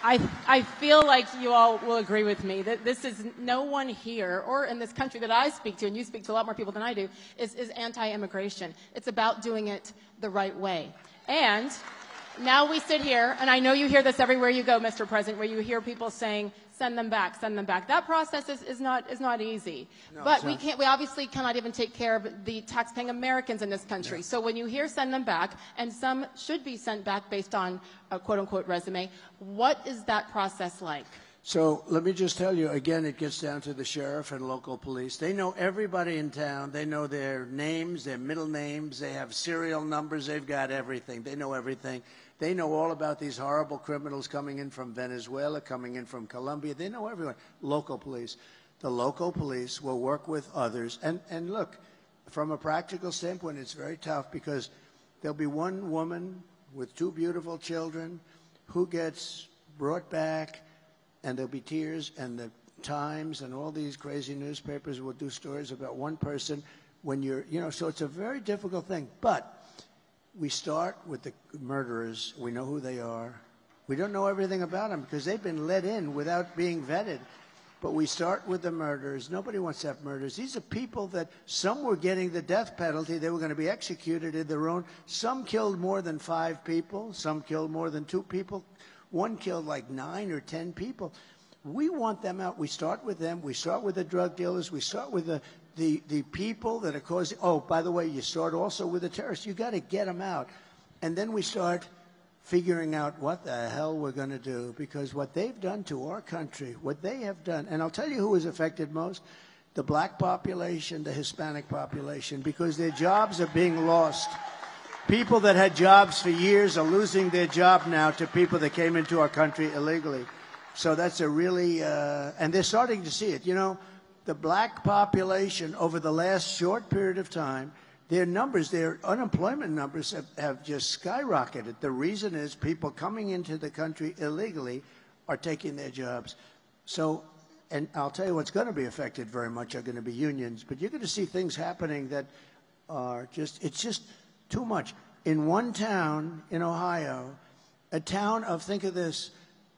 I feel like you all will agree with me that this is no one here or in this country that I speak to, and you speak to a lot more people than I do, is anti-immigration. It's about doing it the right way. And now we sit here, and I know you hear this everywhere you go, Mr. President, where you hear people saying, send them back, send them back. That process is not easy. No, but we obviously cannot even take care of the taxpaying Americans in this country. So when you hear send them back, and some should be sent back based on a quote-unquote resume, what is that process like? So let me just tell you, again, it gets down to the sheriff and local police. They know everybody in town. They know their names, their middle names. They have serial numbers. They've got everything. They know everything. They know all about these horrible criminals coming in from Venezuela, coming in from Colombia. They know everyone. Local police. The local police will work with others. And look, from a practical standpoint, it's very tough because there'll be one woman with two beautiful children who gets brought back, and there'll be tears, and the Times and all these crazy newspapers will do stories about one person when you're, you know, so it's a very difficult thing. But we start with the murderers. We know who they are. We don't know everything about them because they've been let in without being vetted. But we start with the murderers. Nobody wants to have murders. These are people that some were getting the death penalty. They were going to be executed in their own. Some killed more than 5 people. Some killed more than 2 people. One killed like 9 or 10 people. We want them out. We start with them. We start with the drug dealers. We start with the people that are causing. Oh, by the way, you start also with the terrorists. You got to get them out. And then we start figuring out what the hell we're going to do, because what they've done to our country, what they have done, and I'll tell you who is affected most, the black population, the Hispanic population, because their jobs are being lost. People that had jobs for years are losing their job now to people that came into our country illegally. So that's a really, and they're starting to see it. You know, the black population over the last short period of time, their numbers, their unemployment numbers have just skyrocketed. The reason is people coming into the country illegally are taking their jobs. So, and I'll tell you what's going to be affected very much are going to be unions. But you're going to see things happening that are just, it's just too much. In one town in Ohio, a town of, think of this,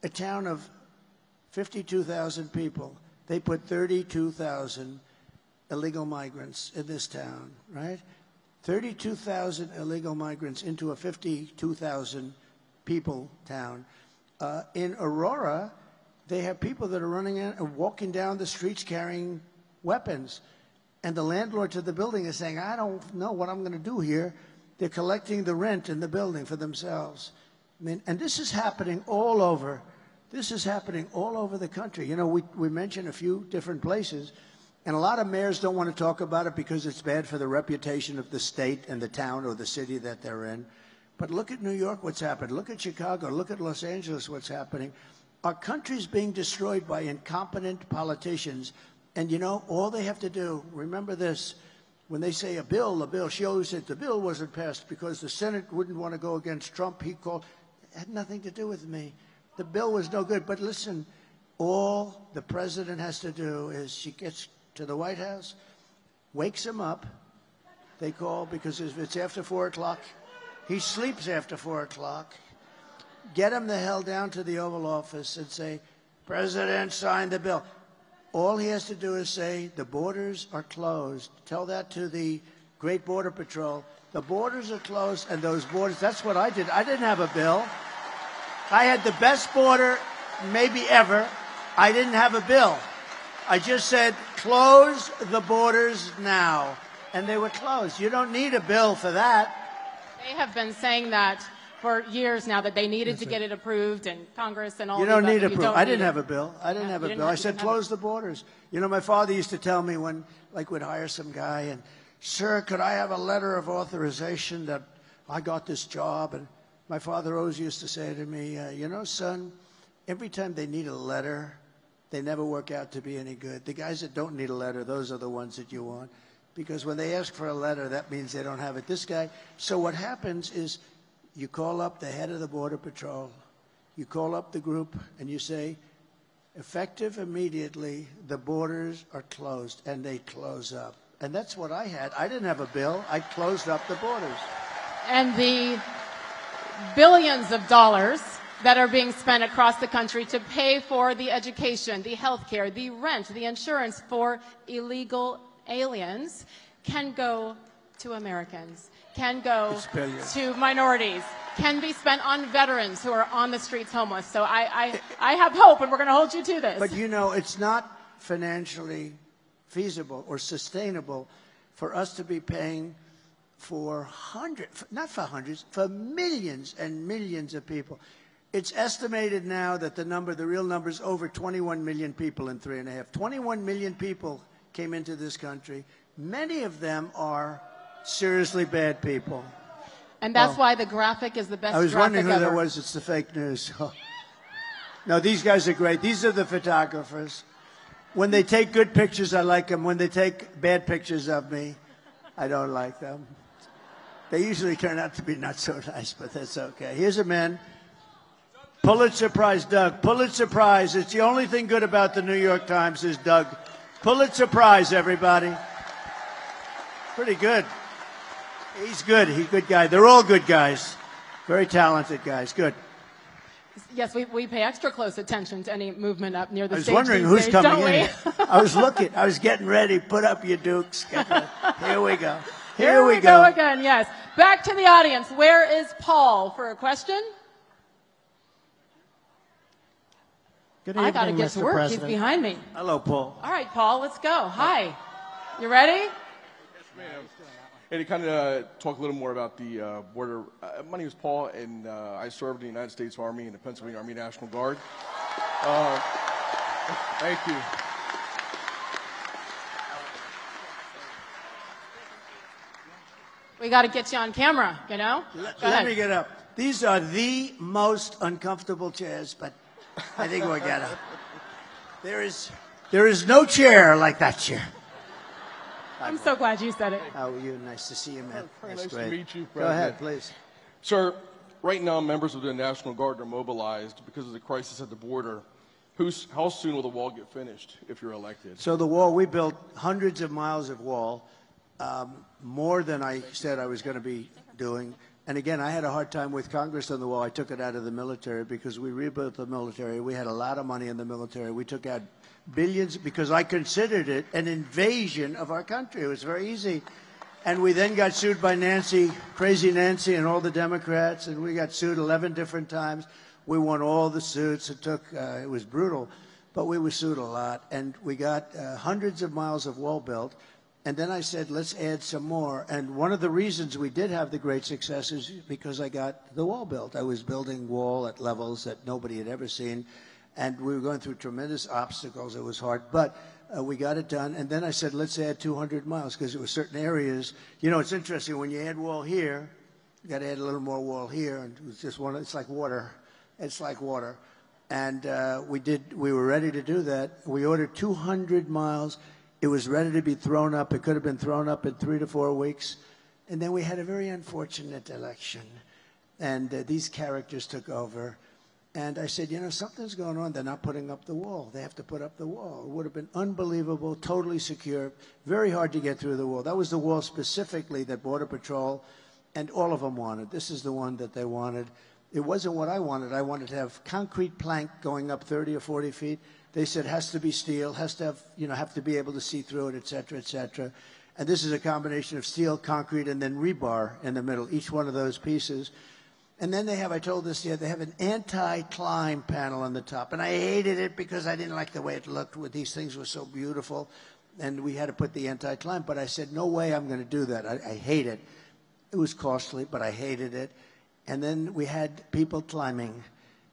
a town of 52,000 people, they put 32,000 illegal migrants in this town, right? 32,000 illegal migrants into a 52,000 people town. In Aurora, they have people that are running in and walking down the streets carrying weapons. And the landlords of the building is saying, I don't know what I'm going to do here. They're collecting the rent in the building for themselves. I mean, and this is happening all over. This is happening all over the country. You know, we mentioned a few different places, and a lot of mayors don't want to talk about it because it's bad for the reputation of the state and the town or the city that they're in. But look at New York, what's happened. Look at Chicago. Look at Los Angeles, what's happening. Our country's being destroyed by incompetent politicians. And, you know, all they have to do, remember this, when they say a bill, she always said the bill wasn't passed because the Senate wouldn't want to go against Trump. He called. It had nothing to do with me. The bill was no good. But listen, all the president has to do is she gets to the White House, wakes him up. They call because if it's after 4 o'clock, he sleeps after 4 o'clock. Get him the hell down to the Oval Office and say, President, sign the bill. All he has to do is say, the borders are closed. Tell that to the Great Border Patrol. The borders are closed, and those borders, that's what I did. I didn't have a bill. I had the best border maybe ever. I didn't have a bill. I just said, close the borders now. And they were closed. You don't need a bill for that. They have been saying that for years now, that they needed to get it approved in Congress and all. You don't need approval. I didn't have a bill. I didn't have a bill. I said you close the borders. You know, my father used to tell me when, like, we'd hire some guy and, sir, could I have a letter of authorization that I got this job? And my father always used to say to me, you know, son, every time they need a letter, they never work out to be any good. The guys that don't need a letter, those are the ones that you want. Because when they ask for a letter, that means they don't have it. This guy, so what happens is, you call up the head of the Border Patrol, you call up the group, and you say, effective immediately, the borders are closed, and they close up. And that's what I had. I didn't have a bill. I closed up the borders. And the billions of dollars that are being spent across the country to pay for the education, the health care, the rent, the insurance for illegal aliens can go to Americans, can go to minorities, can be spent on veterans who are on the streets homeless. So I have hope, and we're going to hold you to this. But, you know, it's not financially feasible or sustainable for us to be paying for hundreds, not for hundreds, for millions and millions of people. It's estimated now that the real number is over 21 million people in 3.5. 21 million people came into this country. Many of them are seriously bad people. And that's why the graphic is the best graphic ever. I was wondering who that was. It's the fake news. No, these guys are great. These are the photographers. When they take good pictures, I like them. When they take bad pictures of me, I don't like them. They usually turn out to be not so nice, but that's okay. Here's a man. Pulitzer Prize, Doug. Pulitzer Prize. It's the only thing good about the New York Times is Doug. Pulitzer Prize, everybody. Pretty good. He's good. He's a good guy. They're all good guys. Very talented guys. Good. Yes, we pay extra close attention to any movement up near the stage. I was wondering who's coming in. I was looking. I was getting ready. Put up your dukes. Here we go. Here we go again, yes. Back to the audience. Where is Paul for a question? Good evening, I got to get to work. President. He's behind me. Hello, Paul. All right, Paul, let's go. Hi. You ready? Yes, ma'am. And to kind of talk a little more about the border, my name is Paul, and I served in the United States Army and the Pennsylvania Army National Guard. Thank you. We got to get you on camera, you know? Let me get up. These are the most uncomfortable chairs, but I think we'll get up. There is no chair like that chair. I'm so glad you said it. How are you? Nice to see you, man. Nice to meet you, President. Go ahead, please. Sir, right now members of the National Guard are mobilized because of the crisis at the border. How soon will the wall get finished if you're elected? So the wall, we built hundreds of miles of wall, more than I said I was going to be doing. And again, I had a hard time with Congress on the wall. I took it out of the military because we rebuilt the military. We had a lot of money in the military. We took out billions because I considered it an invasion of our country. It was very easy. And we then got sued by Nancy, crazy Nancy, and all the Democrats, and we got sued 11 different times. We won all the suits. It was brutal, but we were sued a lot. And we got hundreds of miles of wall built. And then I said, let's add some more. And one of the reasons we did have the great success is because I got the wall built. I was building wall at levels that nobody had ever seen. And we were going through tremendous obstacles. It was hard. But we got it done. And then I said, let's add 200 miles because there were certain areas. You know, it's interesting. When you add wall here, you got to add a little more wall here. And it was just it's like water. It's like water. And we were ready to do that. We ordered 200 miles. It was ready to be thrown up. It could have been thrown up in 3 to 4 weeks. And then we had a very unfortunate election. And these characters took over. And I said, you know, something's going on. They're not putting up the wall. They have to put up the wall. It would have been unbelievable, totally secure, very hard to get through the wall. That was the wall specifically that Border Patrol and all of them wanted. This is the one that they wanted. It wasn't what I wanted. I wanted to have concrete plank going up 30 or 40 feet. They said it has to be steel, has to have, have to be able to see through it, et cetera, et cetera. And this is a combination of steel, concrete, and then rebar in the middle, each one of those pieces. And then they have, I told this here, they have an anti-climb panel on the top. And I hated it because I didn't like the way it looked. These things were so beautiful. And we had to put the anti-climb. But I said, no way I'm going to do that. I hate it. It was costly, but I hated it. And then we had people climbing.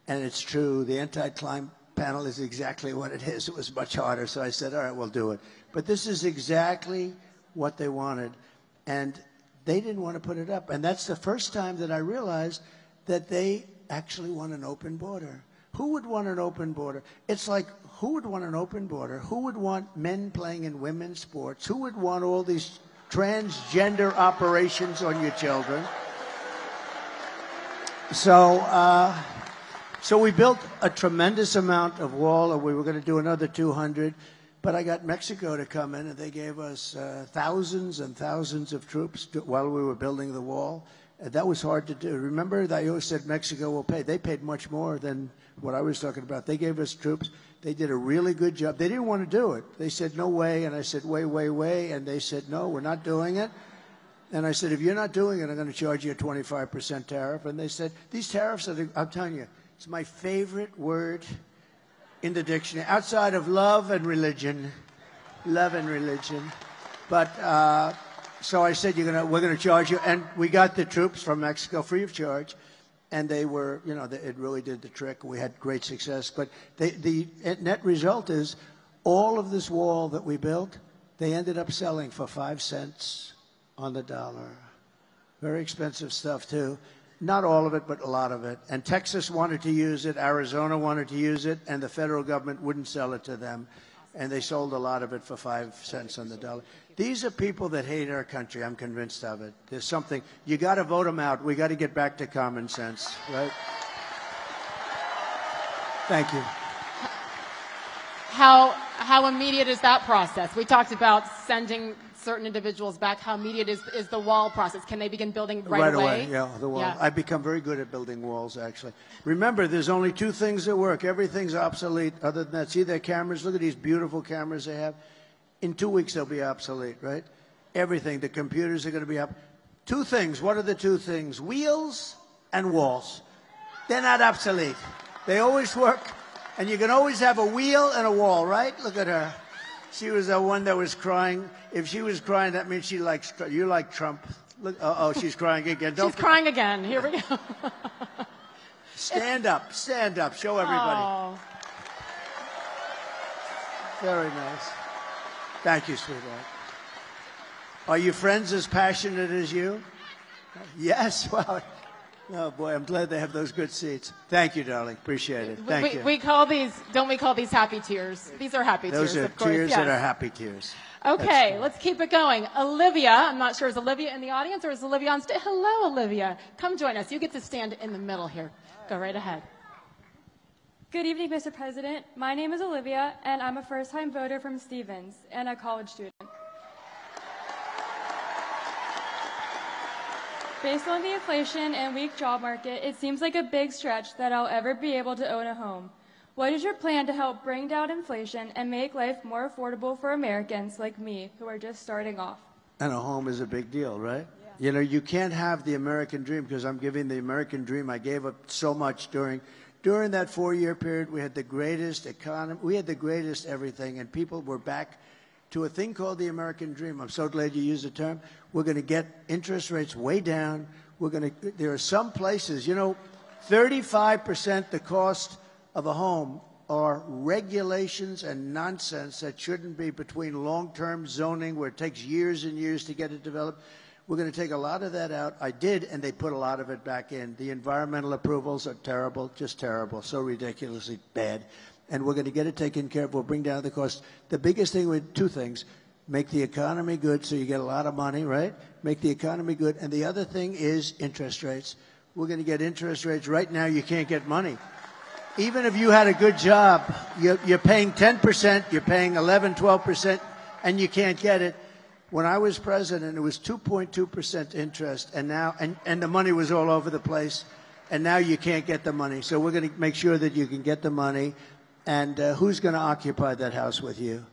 And it's true, the anti-climb panel is exactly what it is. It was much harder. So I said, all right, we'll do it. But this is exactly what they wanted. And they didn't want to put it up. And that's the first time that I realized that they actually want an open border. Who would want an open border? It's like, who would want an open border? Who would want men playing in women's sports? Who would want all these transgender operations on your children? So we built a tremendous amount of wall, and we were going to do another 200. But I got Mexico to come in, and they gave us thousands and thousands of troops while we were building the wall. That was hard to do. Remember, I always said Mexico will pay. They paid much more than what I was talking about. They gave us troops. They did a really good job. They didn't want to do it. They said, no way. And I said, way. And they said, no, we're not doing it. And I said, if you're not doing it, I'm going to charge you a 25% tariff. And they said, these tariffs I'm telling you, it's my favorite word in the dictionary, outside of love and religion. Love and religion. But so I said, we're going to charge you. And we got the troops from Mexico free of charge. And they were, it really did the trick. We had great success. But the net result is all of this wall that we built, they ended up selling for 5 cents on the dollar. Very expensive stuff, too. Not all of it, but a lot of it. And Texas wanted to use it, Arizona wanted to use it, and the federal government wouldn't sell it to them. And they sold a lot of it for 5 cents on the dollar. These are people that hate our country. I'm convinced of it. There's something, you got to vote them out. We got to get back to common sense, right? Thank you. How immediate is that process? We talked about sending certain individuals back. How immediate is the wall process? Can they begin building right away? Yeah, the wall. Yeah. I've become very good at building walls, actually. Remember, there's only 2 things that work. Everything's obsolete. Other than that, see their cameras? Look at these beautiful cameras they have. In 2 weeks, they'll be obsolete, right? Everything. The computers are going to be up. 2 things. What are the 2 things? Wheels and walls. They're not obsolete. They always work. And you can always have a wheel and a wall, right? Look at her. She was the one that was crying. If she was crying, that means she likes, you like Trump. Look, she's crying again. She's crying again. Here we go. Stand up, show everybody. Oh. Very nice. Thank you, sweetheart. Are your friends as passionate as you? Yes, well, oh boy, I'm glad they have those good seats. Thank you, darling. Appreciate it. Thank you. We call these, don't we call these happy tears? These are happy tears, of course. Those are tears yes. that are happy tears. Okay, let's keep it going. Olivia, I'm not sure, is Olivia in the audience or is Olivia on stage? Hello, Olivia. Come join us. You get to stand in the middle here. Go right ahead. Good evening, Mr. President. My name is Olivia, and I'm a first-time voter from Stevens and a college student. Based on the inflation and weak job market, it seems like a big stretch that I'll ever be able to own a home. What is your plan to help bring down inflation and make life more affordable for Americans like me who are just starting off? And a home is a big deal, right? Yeah. You can't have the American dream because I'm giving the American dream. I gave up so much during During that 4-year period, we had the greatest economy, we had the greatest everything, and people were back to a thing called the American dream. I'm so glad you used the term. We're going to get interest rates way down. There are some places, 35% the cost of a home are regulations and nonsense that shouldn't be, between long-term zoning where it takes years and years to get it developed. We're going to take a lot of that out. I did, and they put a lot of it back in. The environmental approvals are terrible, just terrible, so ridiculously bad. And we're going to get it taken care of. We'll bring down the cost. The biggest thing with two things: make the economy good so you get a lot of money, right? Make the economy good. And the other thing is interest rates. We're going to get interest rates. Right now, you can't get money. Even if you had a good job, you're paying 10%, you're paying 11, 12%, and you can't get it. When I was president, it was 2.2% interest, and now, and the money was all over the place, and now you can't get the money. So we're going to make sure that you can get the money. And who's going to occupy that house with you?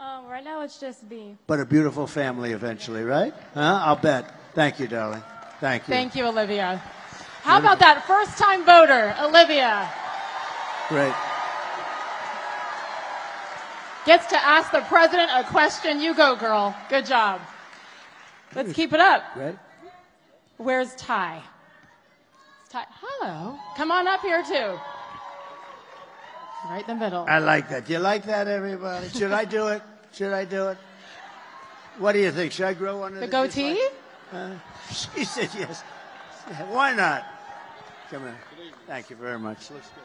Right now it's just me. But a beautiful family eventually, right? I'll bet. Thank you, darling. Thank you. Thank you, Olivia. How about that first-time voter, Olivia? Great. Gets to ask the president a question. You go, girl. Good job. Let's keep it up. Right. Where's Ty? Ty. Hello. Come on up here, too. Right in the middle. I like that. Do you like that, everybody? Should I do it? Should I do it? What do you think? Should I grow one of the goatee? She said yes. Why not? Come in. Thank you very much. Looks good.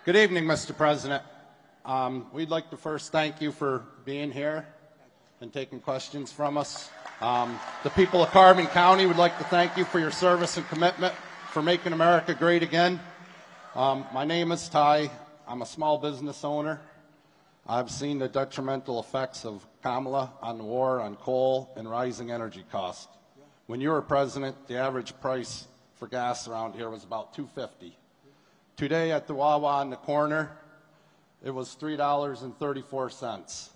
Good evening, Mr. President. We'd like to first thank you for being here and taking questions from us. The people of Carbon County would like to thank you for your service and commitment for making America great again. My name is Ty. I'm a small business owner. I've seen the detrimental effects of Kamala on the war on coal and rising energy costs. When you were president, the average price for gas around here was about $2.50. Today at the Wawa on the corner, it was $3.34.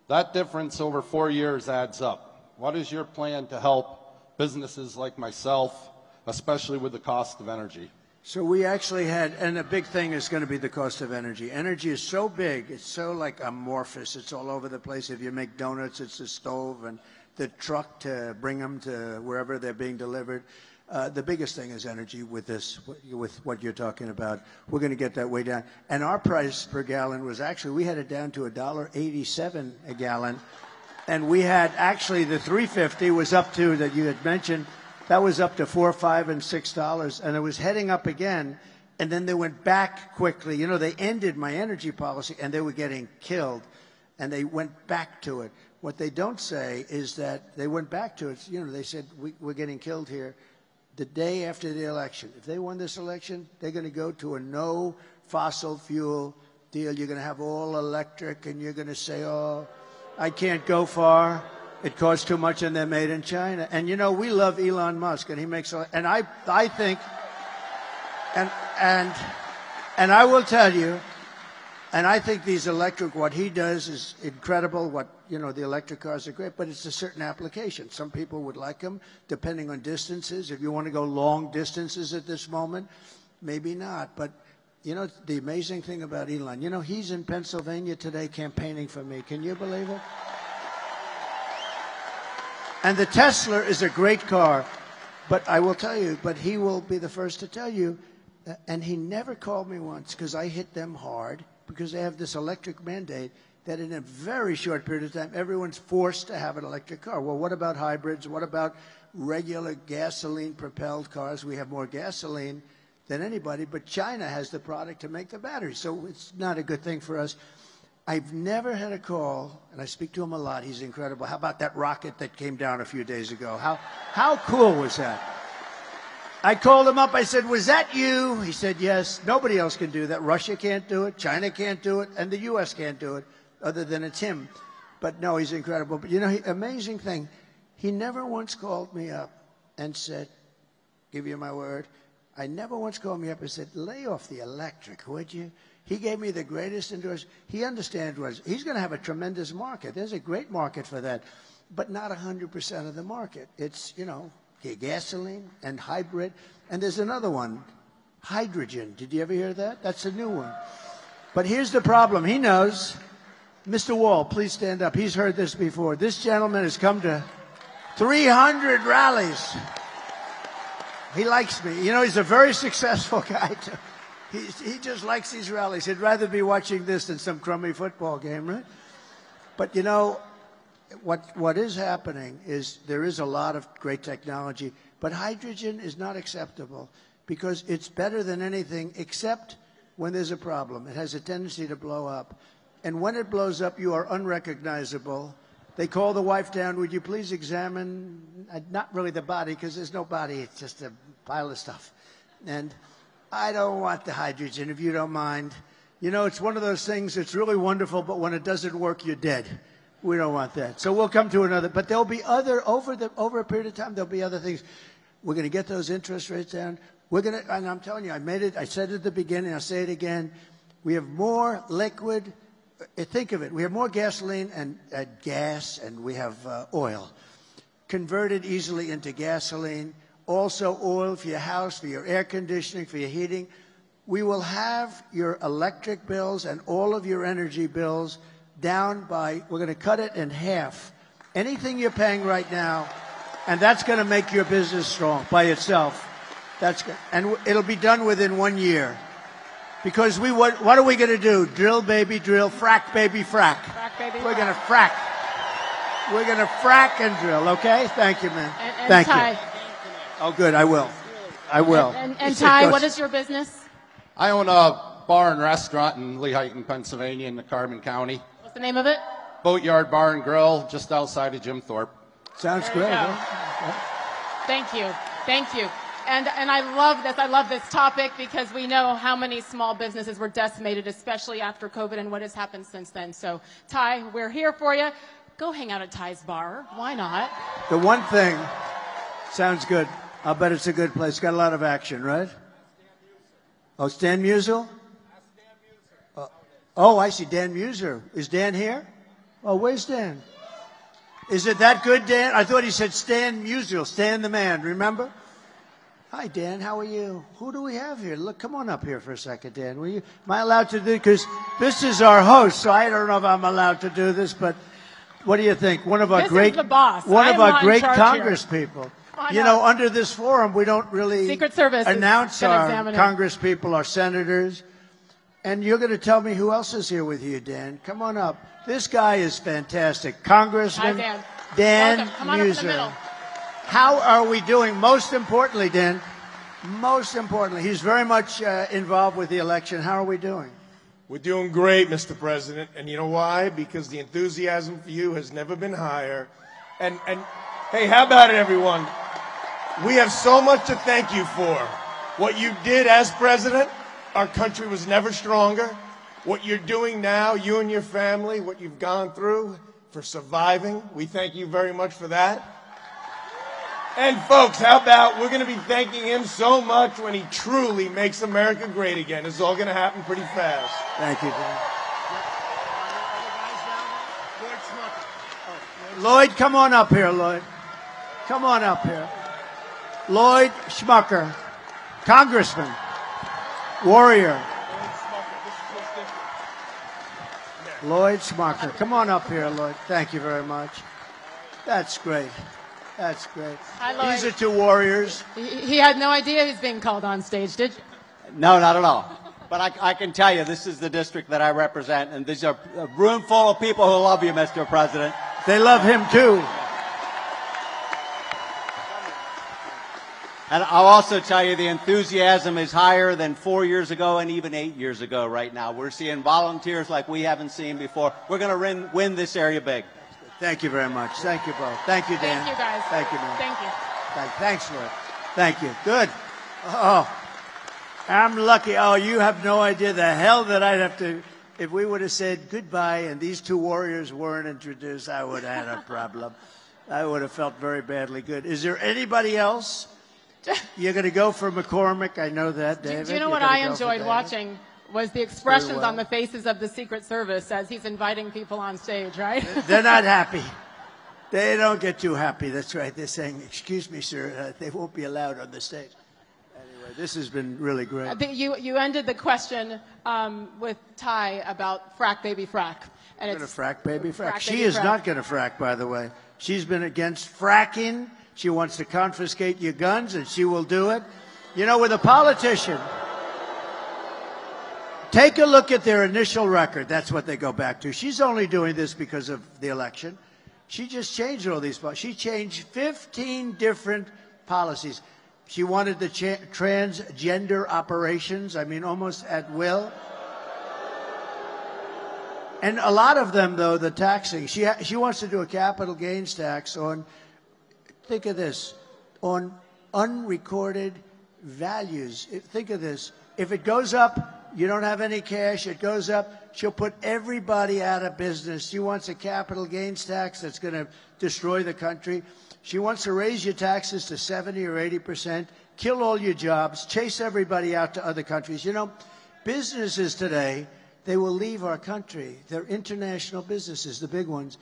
That difference over 4 years adds up. What is your plan to help businesses like myself, especially with the cost of energy? So we actually had, and the big thing is going to be the cost of energy. Energy is so big, it's so like amorphous, it's all over the place. If you make donuts, it's the stove and the truck to bring them to wherever they're being delivered. The biggest thing is energy with this, with what you're talking about. We're going to get that way down. And our price per gallon was actually, we had it down to $1.87 a gallon. And we had actually the $3.50 was up to, that you had mentioned, that was up to $4, $5, and $6, and it was heading up again, and then they went back quickly. You know, they ended my energy policy, and they were getting killed, and they went back to it. What they don't say is that they went back to it. You know, they said, we're getting killed here the day after the election. If they won this election, they're going to go to a no fossil fuel deal. You're going to have all electric, and you're going to say, oh, I can't go far. It costs too much, and they're made in China. And, you know, we love Elon Musk, and he makes – and I think – and I will tell you, and I think these electric – what he does is incredible. What, you know, the electric cars are great, but it's a certain application. Some people would like them, depending on distances. If you want to go long distances at this moment, maybe not. But, you know, the amazing thing about Elon, you know, he's in Pennsylvania today campaigning for me. Can you believe it? And the Tesla is a great car, but I will tell you, but he will be the first to tell you, and he never called me once because I hit them hard because they have this electric mandate that in a very short period of time, everyone's forced to have an electric car. Well, what about hybrids? What about regular gasoline-propelled cars? We have more gasoline than anybody, but China has the product to make the batteries, so it's not a good thing for us. I've never had a call, and I speak to him a lot. He's incredible. How about that rocket that came down a few days ago? How cool was that? I called him up. I said, was that you? He said, yes. Nobody else can do that. Russia can't do it. China can't do it. And the U.S. can't do it, other than it's him. But no, he's incredible. But, you know, amazing thing, he never once called me up and said, give you my word, I never once called me up and said, lay off the electric, would you? He gave me the greatest endorsement. He understands he's going to have a tremendous market. There's a great market for that, but not 100% of the market. It's, you know, gasoline and hybrid. And there's another one, Hydrogen. Did you ever hear that? That's a new one. But here's the problem. He knows. Mr. Wall, please stand up. He's heard this before. This gentleman has come to 300 rallies. He likes me. You know, he's a very successful guy, too. He just likes these rallies. He'd rather be watching this than some crummy football game, right? But, you know, what is happening is there is a lot of great technology, but hydrogen is not acceptable because it's better than anything except when there's a problem. It has a tendency to blow up. And when it blows up, you are unrecognizable. They call the wife down, would you please examine, not really the body, because there's no body, it's just a pile of stuff. And I don't want the hydrogen, if you don't mind. You know, it's one of those things that's really wonderful, but when it doesn't work, you're dead. We don't want that. So we'll come to another, but there'll be other, over a period of time, there'll be other things. We're going to get those interest rates down. We're going to, and I'm telling you, I said it at the beginning, I'll say it again. We have more liquid, think of it, we have more gasoline and gas, and we have oil converted easily into gasoline. Also oil for your house, for your air conditioning, for your heating. We will have your electric bills and all of your energy bills down by, we're going to cut it in half. Anything you're paying right now, and that's going to make your business strong by itself. That's good. And it'll be done within 1 year. Because what are we going to do? Drill, baby, drill. Frack, baby, frack. Frack, baby, We're frack. going to frack. We're going to frack and drill, okay? Thank you, man. And Thank Ty, you. Oh, good. I will. I will. And Ty, what is your business? I own a bar and restaurant in Lehighton, Pennsylvania, in the Carbon County. What's the name of it? Boatyard Bar and Grill, just outside of Jim Thorpe. Sounds There you great. go. Huh? Thank you. Thank you. And I love this. I love this topic because we know how many small businesses were decimated, especially after COVID and what has happened since then. So, Ty, we're here for you. Go hang out at Ty's bar. Why not? The one thing, sounds good. I'll bet it's a good place. Got a lot of action, right? Oh, Stan Musial? Oh, I see. Dan Muser. Is Dan here? Oh, where's Dan? Is it that good, Dan? I thought he said Stan Musial. Stan the man, remember? Hi, Dan. How are you? Who do we have here? Look, come on up here for a second, Dan. Am I allowed to do? Because this is our host, so I don't know if I'm allowed to do this, but what do you think? One of our This great, is the boss. one I of am our not in great charge Congress here. people. I You know, under this forum, we don't really Secret Service is announce gonna our examine it. Congress people, our senators. And you're going to tell me who else is here with you, Dan. Come on up. This guy is fantastic. Congressman Hi, Dan. Dan Welcome. Come on up in the Muser. middle. How are we doing? Most importantly, Dan, most importantly, he's very much involved with the election. How are we doing? We're doing great, Mr. President. And you know why? Because the enthusiasm for you has never been higher. And hey, how about it, everyone? We have so much to thank you for. What you did as president, our country was never stronger. What you're doing now, you and your family, what you've gone through for surviving, we thank you very much for that. And folks, how about we're going to be thanking him so much when he truly makes America great again. It's all going to happen pretty fast. Thank you, Dan. Lloyd, come on up here, Lloyd. Come on up here. Lloyd Schmucker, Congressman, warrior. Lloyd Schmucker. Come on up here, Lloyd. Thank you very much. That's great. That's great. Hi, Lloyd. These are two warriors. He had no idea he was being called on stage, did you? No, not at all. But I can tell you, this is the district that I represent, and these are a room full of people who love you, Mr. President. They love him, too. And I'll also tell you the enthusiasm is higher than 4 years ago and even 8 years ago right now. We're seeing volunteers like we haven't seen before. We're going to win this area big. Thank you very much. Thank you both. Thank you, Dan. Thank you, guys. Thank you, man. Thank you. Thanks, Lloyd. Thank you. Good. Oh, I'm lucky. Oh, you have no idea the hell that I'd have to. If we would have said goodbye and these two warriors weren't introduced, I would have had a problem. I would have felt very badly good. Is there anybody else? You're going to go for McCormick. I know that, David. Do you know You're what gonna I go for enjoyed David. watching was the expressions well. on the faces of the Secret Service as he's inviting people on stage, right? They're not happy. They don't get too happy. That's right. They're saying, excuse me, sir, they won't be allowed on the stage. Anyway, This has been really great. I think you ended the question with Ty about frack baby frack. And Going to frack baby frack. Frack She baby is frack. not going to frack, by the way. She's been against fracking. She wants to confiscate your guns, and she will do it. You know, with a politician, take a look at their initial record. That's what they go back to. She's only doing this because of the election. She just changed all these. She changed 15 different policies. She wanted the transgender operations, I mean, almost at will. And a lot of them, though, the taxing. She wants to do a capital gains tax on, think of this, on unrecorded values. Think of this. If it goes up, you don't have any cash, it goes up, she'll put everybody out of business. She wants a capital gains tax that's going to destroy the country. She wants to raise your taxes to 70 or 80%, kill all your jobs, chase everybody out to other countries. You know, businesses today, they will leave our country. They're international businesses, the big ones.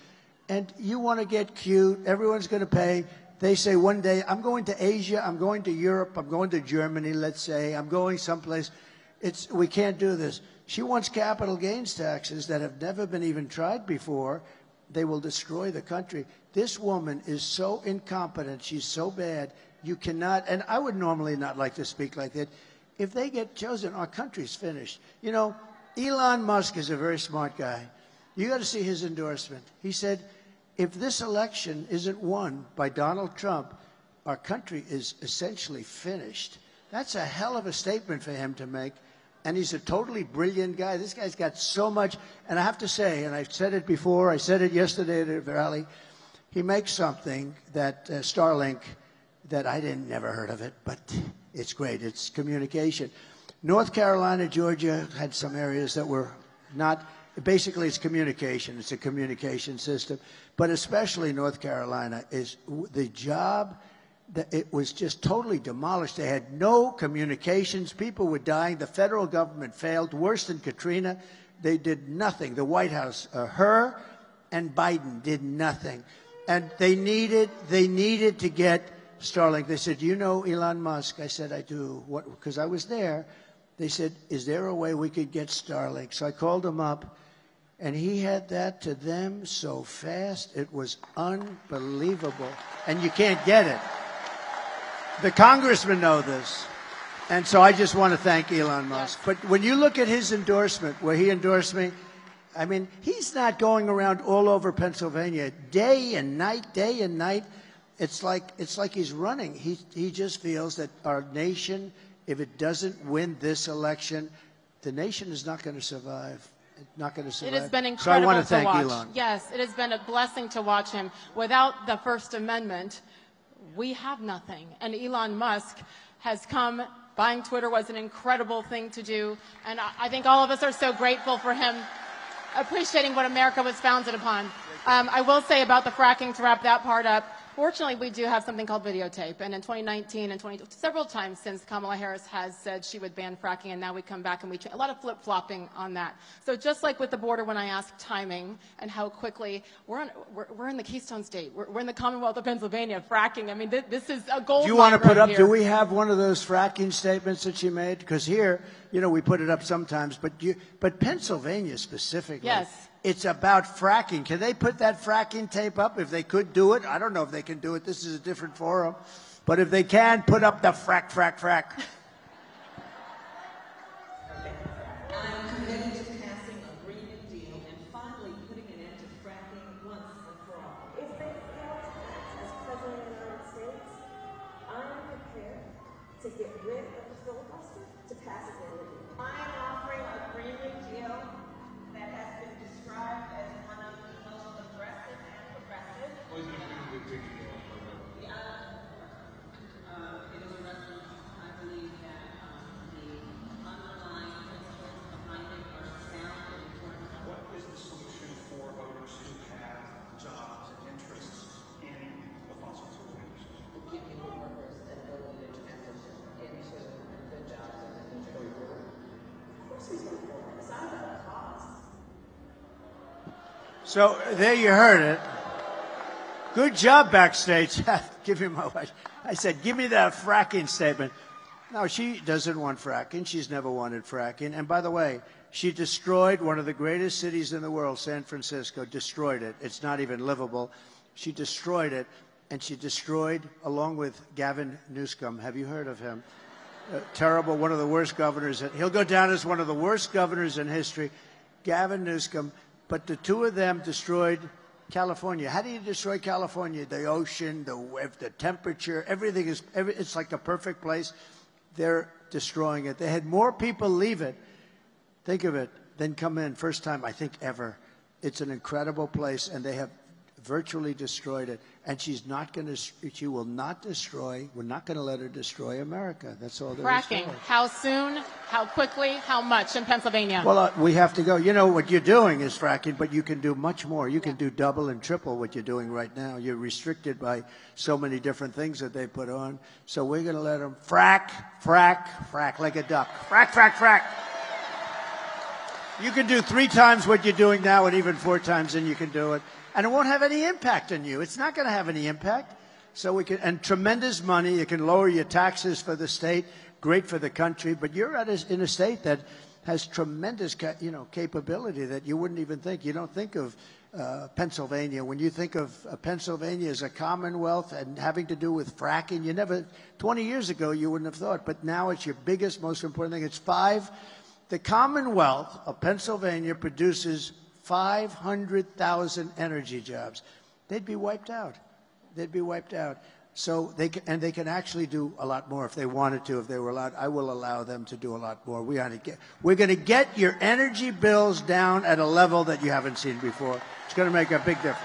And you want to get cute, everyone's going to pay. They say one day, I'm going to Asia, I'm going to Europe, I'm going to Germany, let's say, I'm going someplace. We can't do this. She wants capital gains taxes that have never been even tried before. They will destroy the country. This woman is so incompetent. She's so bad. You cannot, and I would normally not like to speak like that. If they get chosen, our country's finished. You know, Elon Musk is a very smart guy. You got to see his endorsement. He said, if this election isn't won by Donald Trump, our country is essentially finished. That's a hell of a statement for him to make. And he's a totally brilliant guy. This guy's got so much. And I have to say, and I've said it before, I said it yesterday at a rally, he makes something that Starlink, that I never heard of it, but it's great. It's communication. North Carolina, Georgia had some areas that were not, basically it's communication. It's a communication system. But especially North Carolina is the job that it was just totally demolished. They had no communications. People were dying. The federal government failed. Worse than Katrina. They did nothing. The White House, her and Biden did nothing. And they needed to get Starlink. They said, you know Elon Musk? I said, I do. What? Because I was there. They said, is there a way we could get Starlink? So I called him up, and he had that to them so fast. It was unbelievable. And you can't get it. The congressmen know this. And so I just want to thank Elon Musk. But when you look at his endorsement, where he endorsed me, I mean, he's not going around all over Pennsylvania day and night, day and night. It's like he's running. He just feels that our nation, if it doesn't win this election, the nation is not going to survive. It's not going to survive. It has been incredible so I want to thank watch. Elon. Yes, it has been a blessing to watch him. Without the First Amendment, we have nothing. And Elon Musk has come. Buying Twitter was an incredible thing to do. And I think all of us are so grateful for him appreciating what America was founded upon. I will say about the fracking, to wrap that part up, fortunately, we do have something called videotape. And in 2019 and several times since Kamala Harris has said she would ban fracking, and now we come back and a lot of flip-flopping on that. So just like with the border, when I asked timing and how quickly, we're in the Keystone State. We're in the Commonwealth of Pennsylvania, fracking. I mean, this is a gold Do you want to mine put right up, here. do we have one of those fracking statements that she made? Because here, you know, we put it up sometimes, but Pennsylvania specifically. Yes. It's about fracking. Can they put that fracking tape up if they could do it? I don't know if they can do it. This is a different forum. But if they can, put up the frack. I'm committed to passing a Green New Deal and finally putting an end to fracking once and for all. If they fail to act as President of the United States, I am prepared to get rid of the filibuster to pass a bill. I am offering a Green New Deal that has been described as one of the most progressive and progressive. It is a resolution. I believe that the underlying principles behind it are sound and important. What is the solution for voters who have jobs and interests in the fossil fuel industry? Give people workers the ability to transition into good jobs in the future. Of course he's going to do it. It's not about cost. So there you heard it. Good job backstage. Give me my wife. I said, give me that fracking statement. No, she doesn't want fracking. She's never wanted fracking. And by the way, she destroyed one of the greatest cities in the world, San Francisco, destroyed it. It's not even livable. She destroyed it, and she destroyed, along with Gavin Newsom. Have you heard of him? Terrible, one of the worst governors. He'll go down as one of the worst governors in history, Gavin Newsom. But the two of them destroyed California. How do you destroy California? The ocean, the temperature, everything is, it's like the perfect place. They're destroying it. They had more people leave it, think of it, than come in. First time, I think, ever. It's an incredible place, and they have virtually destroyed it. And she's not going to, she will not destroy, we're not going to let her destroy America. That's all there is to Fracking. it. How soon? How quickly? How much in Pennsylvania? Well, we have to go. You know, what you're doing is fracking, but you can do much more. You can do double and triple what you're doing right now. You're restricted by so many different things that they put on. So we're going to let them frack, like a duck. Frack. You can do 3 times what you're doing now and even 4 times, and you can do it. And it won't have any impact on you. It's not going to have any impact. So we can, and tremendous money. You can lower your taxes for the state. Great for the country. But you're in a state that has tremendous, capability that you wouldn't even think. You don't think of Pennsylvania. When you think of Pennsylvania as a commonwealth and having to do with fracking, 20 years ago, you wouldn't have thought. But now it's your biggest, most important thing. It's 5. The Commonwealth of Pennsylvania produces 500,000 energy jobs. They'd be wiped out. So they can actually do a lot more if they wanted to, if they were allowed. I will allow them to do a lot more. We're going to get your energy bills down at a level that you haven't seen before. It's going to make a big difference.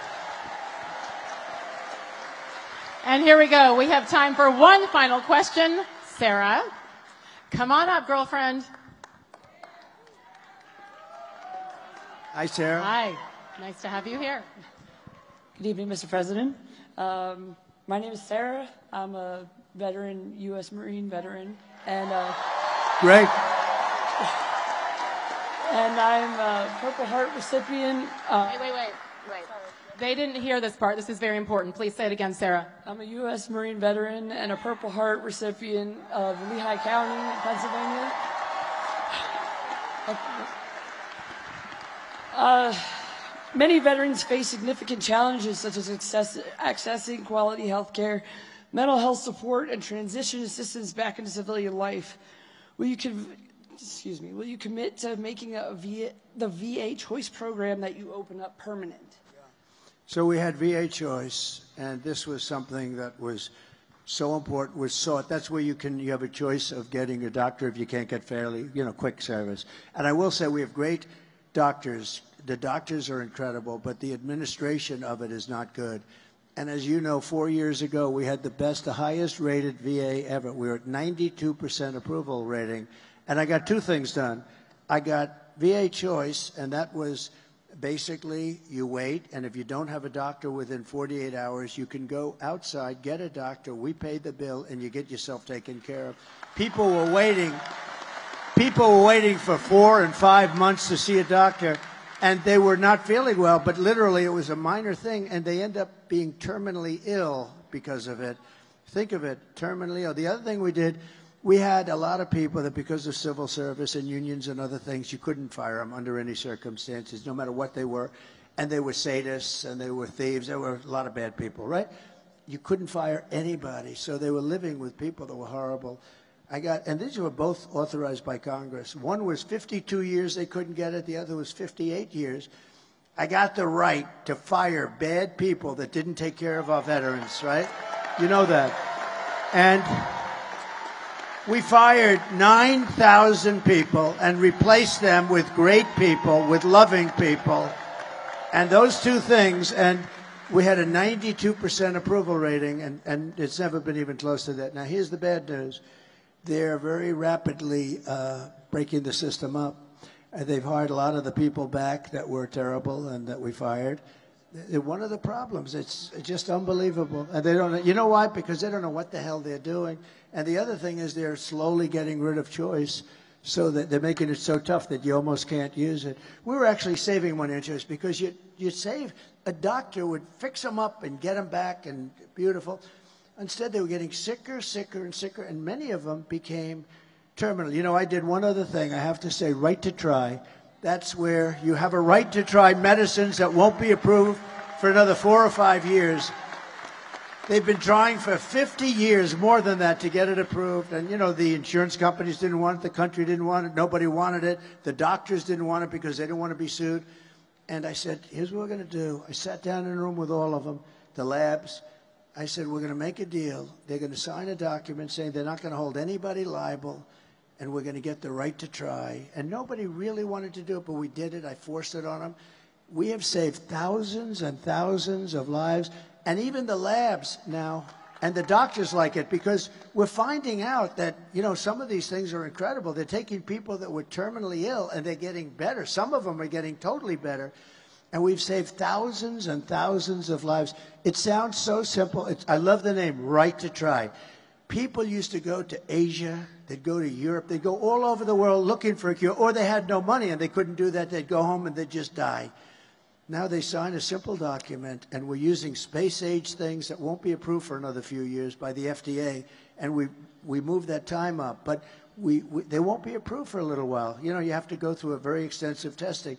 And here we go. We have time for one final question. Sarah, come on up, girlfriend. Hi, Sarah. Hi. Nice to have you here. Good evening, Mr. President. My name is Sarah. I'm a veteran, U.S. Marine veteran, and great. And I'm a Purple Heart recipient. Wait. They didn't hear this part. This is very important. Please say it again, Sarah. I'm a U.S. Marine veteran and a Purple Heart recipient of Lehigh County, Pennsylvania. Many veterans face significant challenges such as accessing quality health care, mental health support, and transition assistance back into civilian life. Will you commit to making the VA Choice program that you open up permanent? So we had VA Choice, and this was something that was so important, was sought. That's where you have a choice of getting a doctor if you can't get fairly, quick service. And I will say we have great doctors. The doctors are incredible, but the administration of it is not good. And as you know, 4 years ago, we had the highest rated VA ever. We were at 92% approval rating. And I got 2 things done. I got VA Choice, and that was basically you wait, and if you don't have a doctor within 48 hours, you can go outside, get a doctor, we pay the bill, and you get yourself taken care of. People were waiting for 4 and 5 months to see a doctor, and they were not feeling well, but literally it was a minor thing, and they end up being terminally ill because of it. Think of it, terminally ill. The other thing we did, we had a lot of people that because of civil service and unions and other things, you couldn't fire them under any circumstances, no matter what they were. And they were sadists and they were thieves. There were a lot of bad people, right? You couldn't fire anybody. So they were living with people that were horrible. And these were both authorized by Congress. One was 52 years, they couldn't get it. The other was 58 years. I got the right to fire bad people that didn't take care of our veterans, right? You know that. And we fired 9,000 people and replaced them with great people, with loving people. And those 2 things, and we had a 92% approval rating, and it's never been even close to that. Now, here's the bad news. They're very rapidly breaking the system up. They've hired a lot of the people back that were terrible and that we fired. One of the problems, it's just unbelievable. And they don't, you know why? Because they don't know what the hell they're doing. And the other thing is they're slowly getting rid of choice, so that they're making it so tough that you almost can't use it. We were actually saving money on choice because you save, a doctor would fix them up and get them back and beautiful. Instead, they were getting sicker, sicker, and sicker, and many of them became terminal. You know, I did one other thing, I have to say, right to try. That's where you have a right to try medicines that won't be approved for another 4 or 5 years. They've been trying for 50 years, more than that, to get it approved. And, you know, the insurance companies didn't want it, the country didn't want it, nobody wanted it, the doctors didn't want it because they didn't want to be sued. And I said, here's what we're going to do. I sat down in a room with all of them, the labs. I said, we're going to make a deal. They're going to sign a document saying they're not going to hold anybody liable, and we're going to get the right to try. And nobody really wanted to do it, but we did it. I forced it on them. We have saved thousands and thousands of lives, and even the labs now, and the doctors like it, because we're finding out that, you know, some of these things are incredible. They're taking people that were terminally ill, and they're getting better. Some of them are getting totally better. And we've saved thousands and thousands of lives. It sounds so simple. I love the name, Right to Try. People used to go to Asia, they'd go to Europe, they'd go all over the world looking for a cure, or they had no money and they couldn't do that. They'd go home and they'd just die. Now they sign a simple document, and we're using space-age things that won't be approved for another few years by the FDA, and we moved that time up. But they won't be approved for a little while. You know, you have to go through a very extensive testing.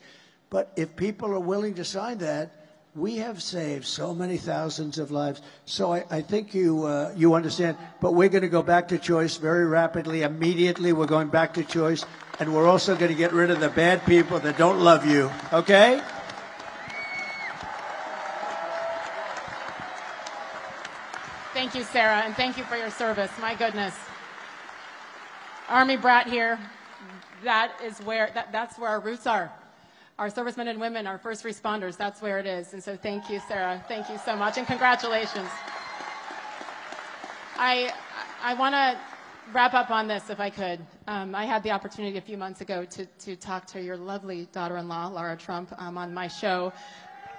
But if people are willing to sign that, we have saved so many thousands of lives. So I think you understand. But we're going to go back to choice very rapidly. Immediately, we're going back to choice. And we're also going to get rid of the bad people that don't love you. Okay? Thank you, Sarah, and thank you for your service. My goodness. Army brat here. That's where our roots are. Our servicemen and women, our first responders, that's where it is. And so thank you, Sarah. Thank you so much, and congratulations. I want to wrap up on this, if I could. I had the opportunity a few months ago to talk to your lovely daughter-in-law, Laura Trump, on my show.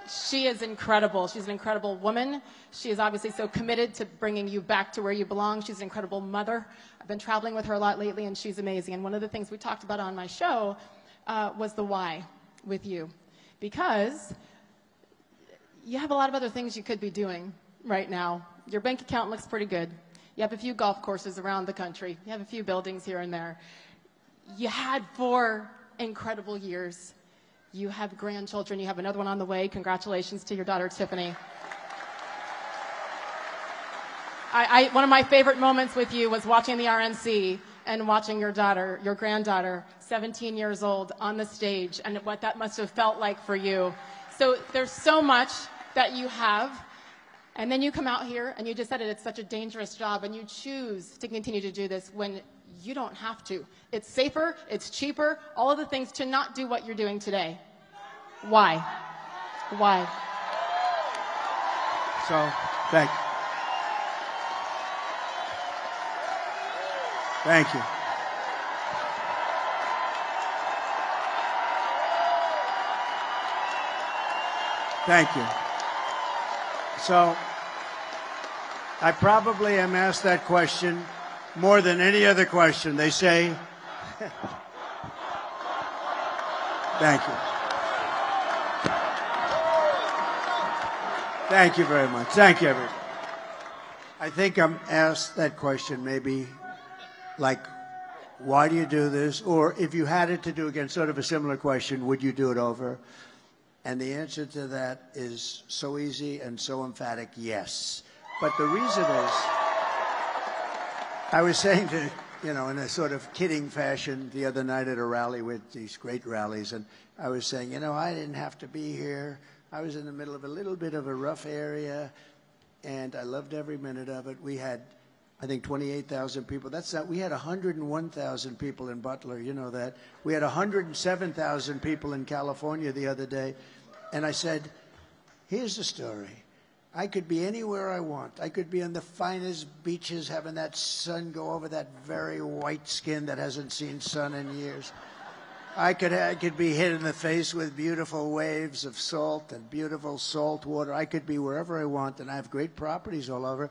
She is incredible. She's an incredible woman. She is obviously so committed to bringing you back to where you belong. She's an incredible mother. I've been traveling with her a lot lately, and she's amazing. And one of the things we talked about on my show was the why with you. Because you have a lot of other things you could be doing right now. Your bank account looks pretty good. You have a few golf courses around the country. You have a few buildings here and there. You had 4 incredible years. You have grandchildren. You have another one on the way. Congratulations to your daughter, Tiffany. One of my favorite moments with you was watching the RNC and watching your daughter, your granddaughter, 17 years old, on the stage, and what that must have felt like for you. So there's so much that you have, and then you come out here, and you just said it, it's such a dangerous job, and you choose to continue to do this when you don't have to. It's safer, it's cheaper, all of the things to not do what you're doing today. Why? Why? So, thank you. Thank you. Thank you. So, I probably am asked that question more than any other question. They say, thank you. Thank you very much. Thank you, everybody. I think I'm asked that question maybe like, why do you do this? Or if you had it to do again, sort of a similar question, would you do it over? And the answer to that is so easy and so emphatic, yes. But the reason is, I was saying to, you know, in a sort of kidding fashion the other night at a rally with these great rallies, and I was saying, you know, I didn't have to be here. I was in the middle of a little bit of a rough area, and I loved every minute of it. We had, I think, 28,000 people. That's not, we had 101,000 people in Butler, you know that. We had 107,000 people in California the other day. And I said, here's the story. I could be anywhere I want. I could be on the finest beaches having that sun go over that very white skin that hasn't seen sun in years. I could be hit in the face with beautiful waves of salt and beautiful salt water. I could be wherever I want, and I have great properties all over.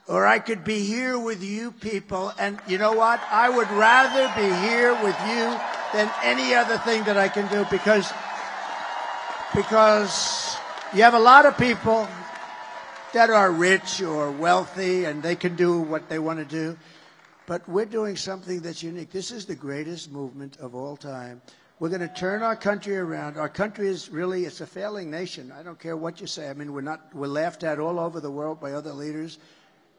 Or I could be here with you people, and you know what? I would rather be here with you than any other thing that I can do, because you have a lot of people that are rich or wealthy and they can do what they want to do. But we're doing something that's unique. This is the greatest movement of all time. We're going to turn our country around. Our country is really, it's a failing nation. I don't care what you say. I mean, we're laughed at all over the world by other leaders.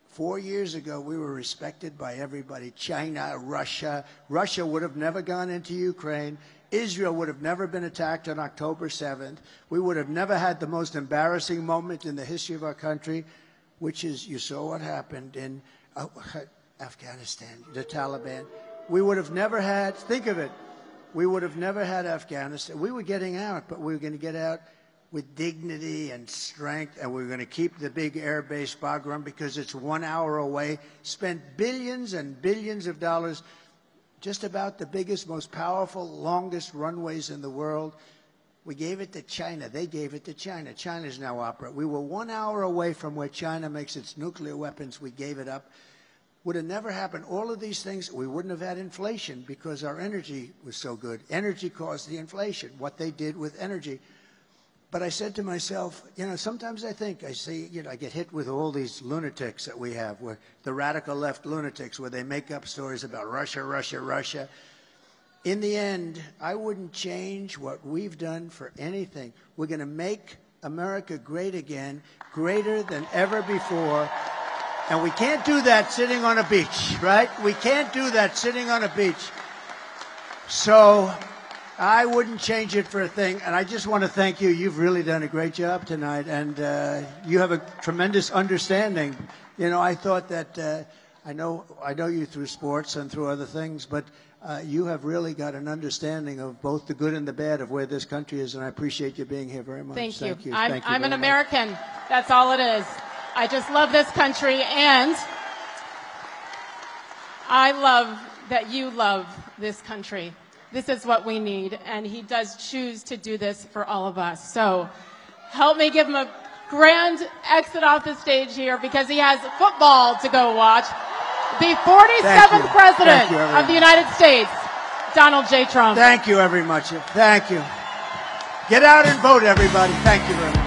4 years ago, we were respected by everybody. China, Russia. Russia would have never gone into Ukraine. Israel would have never been attacked on October 7th. We would have never had the most embarrassing moment in the history of our country, which is, you saw what happened in Afghanistan, the Taliban. We would have never had, think of it, we would have never had Afghanistan. We were getting out, but we were going to get out with dignity and strength, and we were going to keep the big air base Bagram because it's 1 hour away, spent billions and billions of dollars, just about the biggest, most powerful, longest runways in the world. We gave it to China. They gave it to China. China's now operating. We were 1 hour away from where China makes its nuclear weapons. We gave it up. Would have never happened. All of these things, we wouldn't have had inflation because our energy was so good. Energy caused the inflation, what they did with energy. But I said to myself, you know, sometimes I think, I see, you know, I get hit with all these lunatics that we have, where the radical left lunatics, where they make up stories about Russia, Russia, Russia. In the end, I wouldn't change what we've done for anything. We're going to make America great again, greater than ever before. And we can't do that sitting on a beach, right? We can't do that sitting on a beach. So I wouldn't change it for a thing. And I just want to thank you. You've really done a great job tonight. And you have a tremendous understanding. You know, I thought that I know you through sports and through other things, but you have really got an understanding of both the good and the bad of where this country is. And I appreciate you being here very much. Thank you. Thank you. I'm an American. That's all it is. I just love this country, and I love that you love this country. This is what we need, and he does choose to do this for all of us. So help me give him a grand exit off the stage here, because he has football to go watch. The 47th President of the United States, Donald J. Trump. Thank you very much. Thank you. Get out and vote, everybody. Thank you very much.